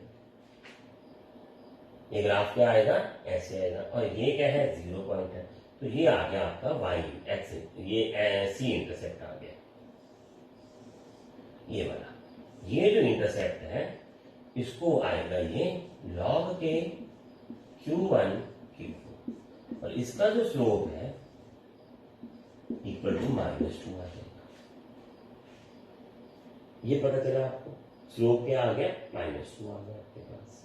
ये ग्राफ क्या आएगा, ऐसे आएगा। और ये क्या है, 0 पॉइंट है, तो ये आ गया आपका y x, ये c इंटरसेप्ट आ गया, ये वाला। ये जो इंटरसेप्ट है इसको आएगा ये log के q1 q2, और इसका जो स्लोप है इक्वल टू -2 आ जाएगा। ये पता चला आपको, स्लोप क्या आ गया, -2 आ गया आपके पास,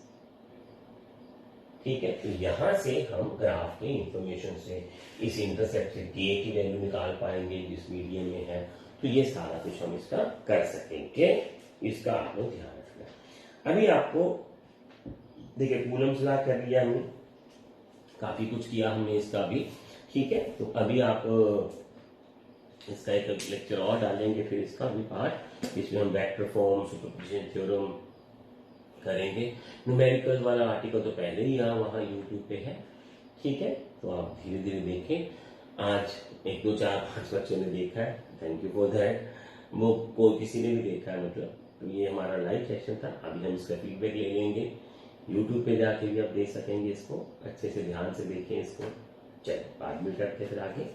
ठीक है। तो यहां से हम ग्राफ के इंफॉर्मेशन से इस इंटरसेप्ट से k की वैल्यू निकाल पाएंगे जिस मीडियम में है, तो ये सारा कुछ हम इसका कर सकेंगे, इसका आपको ध्यान रखना। अभी आपको देखिए कूलम्स लॉ कर लिया हमने, काफी कुछ किया हमने इसका भी, ठीक है। तो अभी आप इसका एक लेक्चर और डालेंगे, फिर इसका भी पार्ट, इसमें हम वेक्टर फॉर्म, सुपरपोजिशन थ्योरम करेंगे। न्यूमेरिकल वाला आर्टिकल तो पहले ही यहाँ वहाँ यूट्यूब पे है, ठीक है। तो आप धीरे धीरे देखें। आज 1 2 4 5 बच्चों ने देखा है, थैंक यू फॉर दैट। वो कोई किसी ने भी देखा है मतलब, तो ये हमारा लाइव सेशन था। अभी हम इसका फीडबैक ले लेंगे, यूट्यूब पे जाके भी आप देख सकेंगे इसको, अच्छे से ध्यान से देखें इसको। चलिए बाद में करते फिर आगे।